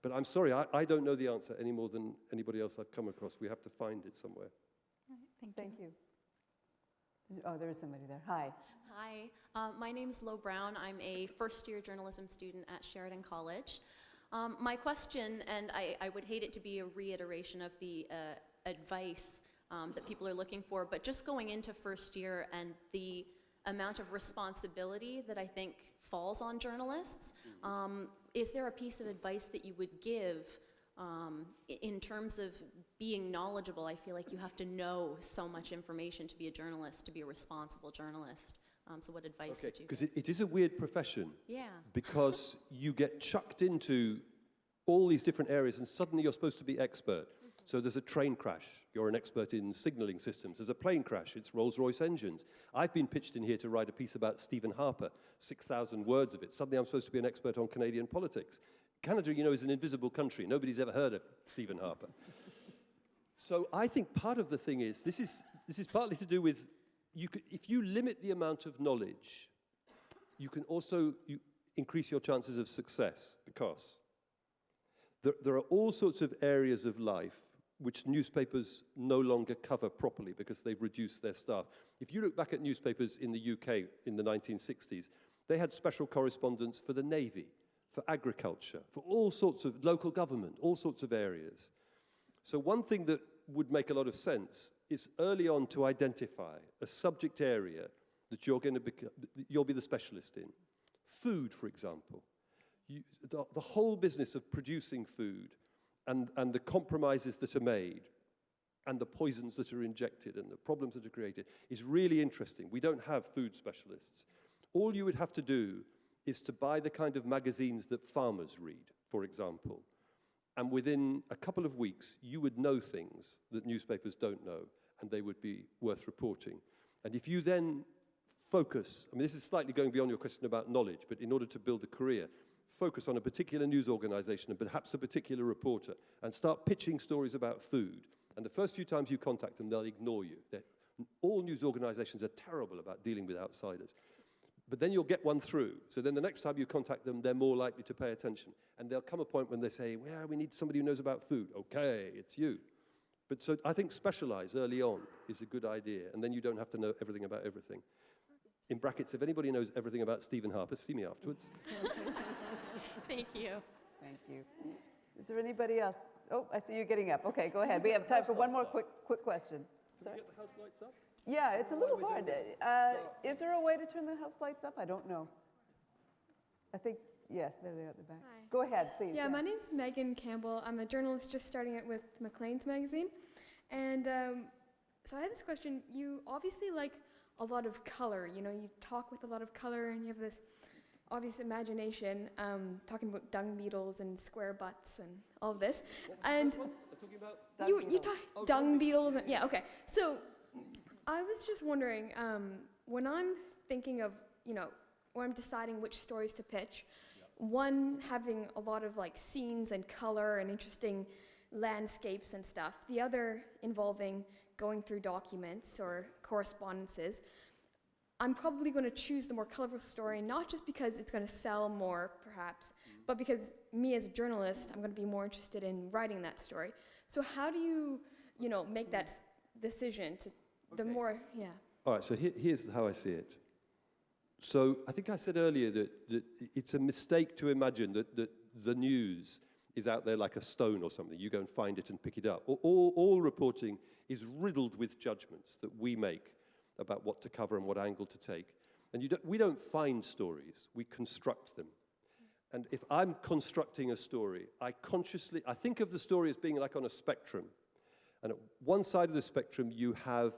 But I'm sorry, I don't know the answer any more than anybody else I've come across. We have to find it somewhere. Thank you. Oh, there is somebody there. Hi. Hi, my name is Lo Brown. I'm a first-year journalism student at Sheridan College. My question, and I would hate it to be a reiteration of the advice that people are looking for, but just going into first year and the amount of responsibility that I think falls on journalists, is there a piece of advice that you would give in terms of being knowledgeable? I feel like you have to know so much information to be a journalist, to be a responsible journalist. So what advice would you give? Because it is a weird profession. Yeah. Because you get chucked into all these different areas and suddenly you're supposed to be expert. So there's a train crash, you're an expert in signaling systems. There's a plane crash, it's Rolls-Royce engines. I've been pitched in here to write a piece about Stephen Harper, 6,000 words of it. Suddenly I'm supposed to be an expert on Canadian politics. Canada, you know, is an invisible country. Nobody's ever heard of Stephen Harper. So I think part of the thing is, this is partly to do with, if you limit the amount of knowledge, you can also increase your chances of success, because there are all sorts of areas of life which newspapers no longer cover properly because they've reduced their staff. If you look back at newspapers in the UK in the 1960s, they had special correspondents for the Navy, for agriculture, for all sorts of local government, all sorts of areas. So one thing that would make a lot of sense is early on to identify a subject area that you'll be the specialist in. Food, for example. The whole business of producing food and the compromises that are made and the poisons that are injected and the problems that are created is really interesting. We don't have food specialists. All you would have to do is to buy the kind of magazines that farmers read, for example. And within a couple of weeks, you would know things that newspapers don't know, and they would be worth reporting. And if you then focus, I mean, this is slightly going beyond your question about knowledge, but in order to build a career, focus on a particular news organization and perhaps a particular reporter, and start pitching stories about food. And the first few times you contact them, they'll ignore you. All news organizations are terrible about dealing with outsiders. But then you'll get one through. So then the next time you contact them, they're more likely to pay attention. And there'll come a point when they say, well, we need somebody who knows about food. Okay, it's you. But so I think specialize early on is a good idea. And then you don't have to know everything about everything. In brackets, if anybody knows everything about Stephen Harper, see me afterwards. Thank you. Thank you. Is there anybody else? Oh, I see you getting up. Okay, go ahead. We have time for one more quick question. Can we get the house lights up? Yeah, it's a little Why are hard. we doing this? Is there a way to turn the house lights up? I don't know. I think, yes, there they are at the back. Hi. Go ahead, please. Yeah, my name's Megan Campbell. I'm a journalist just starting it with Maclean's magazine. And so I had this question. You obviously like a lot of color. You know, you talk with a lot of color and you have this obvious imagination, talking about dung beetles and square butts and all of this. And talking about you talk dung beetles and yeah, okay. So I was just wondering, when I'm thinking of, you know, when I'm deciding which stories to pitch, one having a lot of like scenes and color and interesting landscapes and stuff, the other involving going through documents or correspondences, I'm probably going to choose the more colorful story, not just because it's going to sell more, perhaps, but because me as a journalist, I'm going to be more interested in writing that story. So how do you, you know, make that decision to the more, yeah. All right, so here's how I see it. So I think I said earlier that it's a mistake to imagine that the news is out there like a stone or something. You go and find it and pick it up. All reporting is riddled with judgments that we make about what to cover and what angle to take. And we don't find stories, we construct them. And if I'm constructing a story, I think of the story as being like on a spectrum. And at one side of the spectrum, you have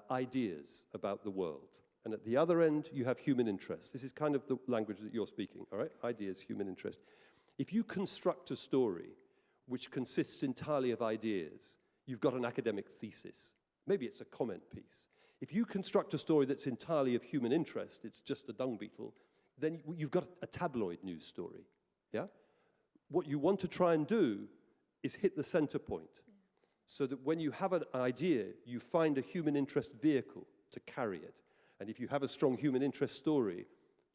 ideas about the world. And at the other end, you have human interest. This is kind of the language that you're speaking, all right? Ideas, human interest. If you construct a story which consists entirely of ideas, you've got an academic thesis. Maybe it's a comment piece. If you construct a story that's entirely of human interest, it's just a dung beetle, then you've got a tabloid news story, yeah? What you want to try and do is hit the center point, so that when you have an idea, you find a human interest vehicle to carry it. And if you have a strong human interest story,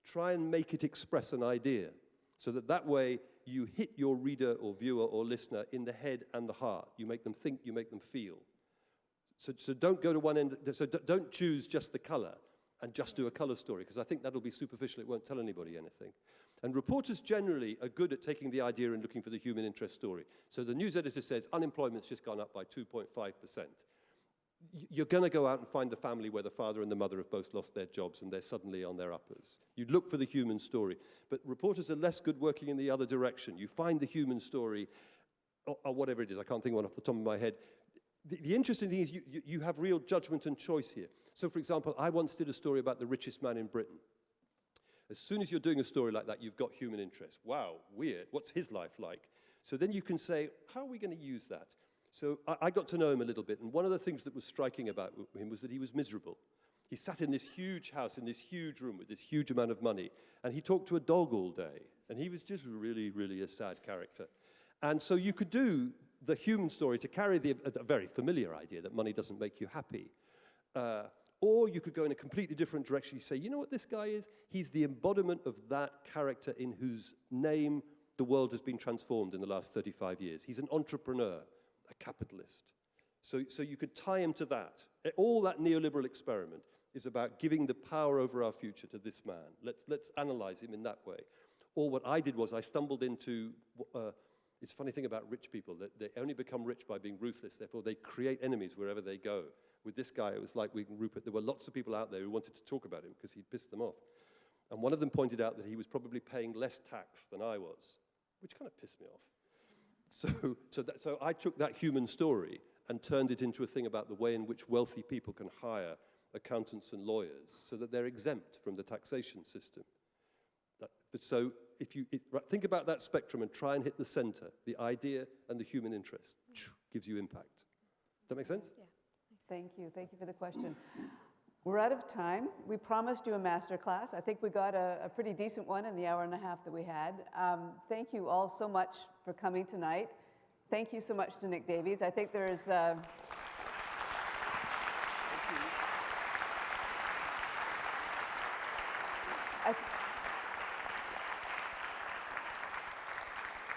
try and make it express an idea, so that way you hit your reader or viewer or listener in the head and the heart. You make them think, you make them feel. So don't go to one end, so don't choose just the color and just do a color story, because I think that'll be superficial, it won't tell anybody anything. And reporters generally are good at taking the idea and looking for the human interest story. So the news editor says unemployment's just gone up by 2.5%. You're going to go out and find the family where the father and the mother have both lost their jobs and they're suddenly on their uppers. You'd look for the human story. But reporters are less good working in the other direction. You find the human story, or whatever it is. I can't think of one off the top of my head. The interesting thing is you have real judgment and choice here. So, for example, I once did a story about the richest man in Britain. As soon as you're doing a story like that, you've got human interest. Wow, weird. What's his life like? So then you can say, how are we going to use that? So I got to know him a little bit, and one of the things that was striking about him was that he was miserable. He sat in this huge house, in this huge room with this huge amount of money, and he talked to a dog all day, and he was just really, really a sad character. And so you could do the human story to carry a very familiar idea that money doesn't make you happy. Or you could go in a completely different direction. You say, you know what this guy is? He's the embodiment of that character in whose name the world has been transformed in the last 35 years. He's an entrepreneur, a capitalist. So you could tie him to that. All that neoliberal experiment is about giving the power over our future to this man. Let's analyze him in that way. Or what I did was I stumbled into, it's a funny thing about rich people, that they only become rich by being ruthless, therefore they create enemies wherever they go. With this guy, it was like with Rupert, there were lots of people out there who wanted to talk about him because he'd pissed them off. And one of them pointed out that he was probably paying less tax than I was, which kind of pissed me off. So I took that human story and turned it into a thing about the way in which wealthy people can hire accountants and lawyers so that they're exempt from the taxation system. So if you think about that spectrum and try and hit the center, the idea and the human interest gives you impact. Does that make sense? Yeah. Thank you for the question. We're out of time. We promised you a master class. I think we got a pretty decent one in the hour and a half that we had. Thank you all so much for coming tonight. Thank you so much to Nick Davies. I think there is...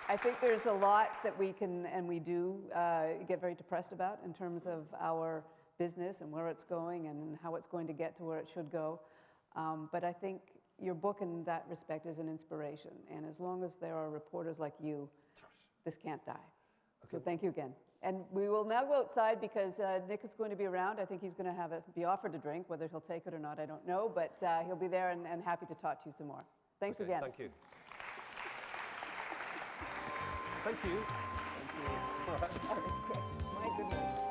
I think there's a lot that we can and we do get very depressed about in terms of our business and where it's going and how it's going to get to where it should go. But I think your book in that respect is an inspiration. And as long as there are reporters like you, this can't die. Okay. So thank you again. And we will now go outside because Nick is going to be around. I think he's going to be offered a drink. Whether he'll take it or not, I don't know. But he'll be there and happy to talk to you some more. Thanks again. Thank you. Thank you. Thank you. All right. Oh, that's great. My goodness.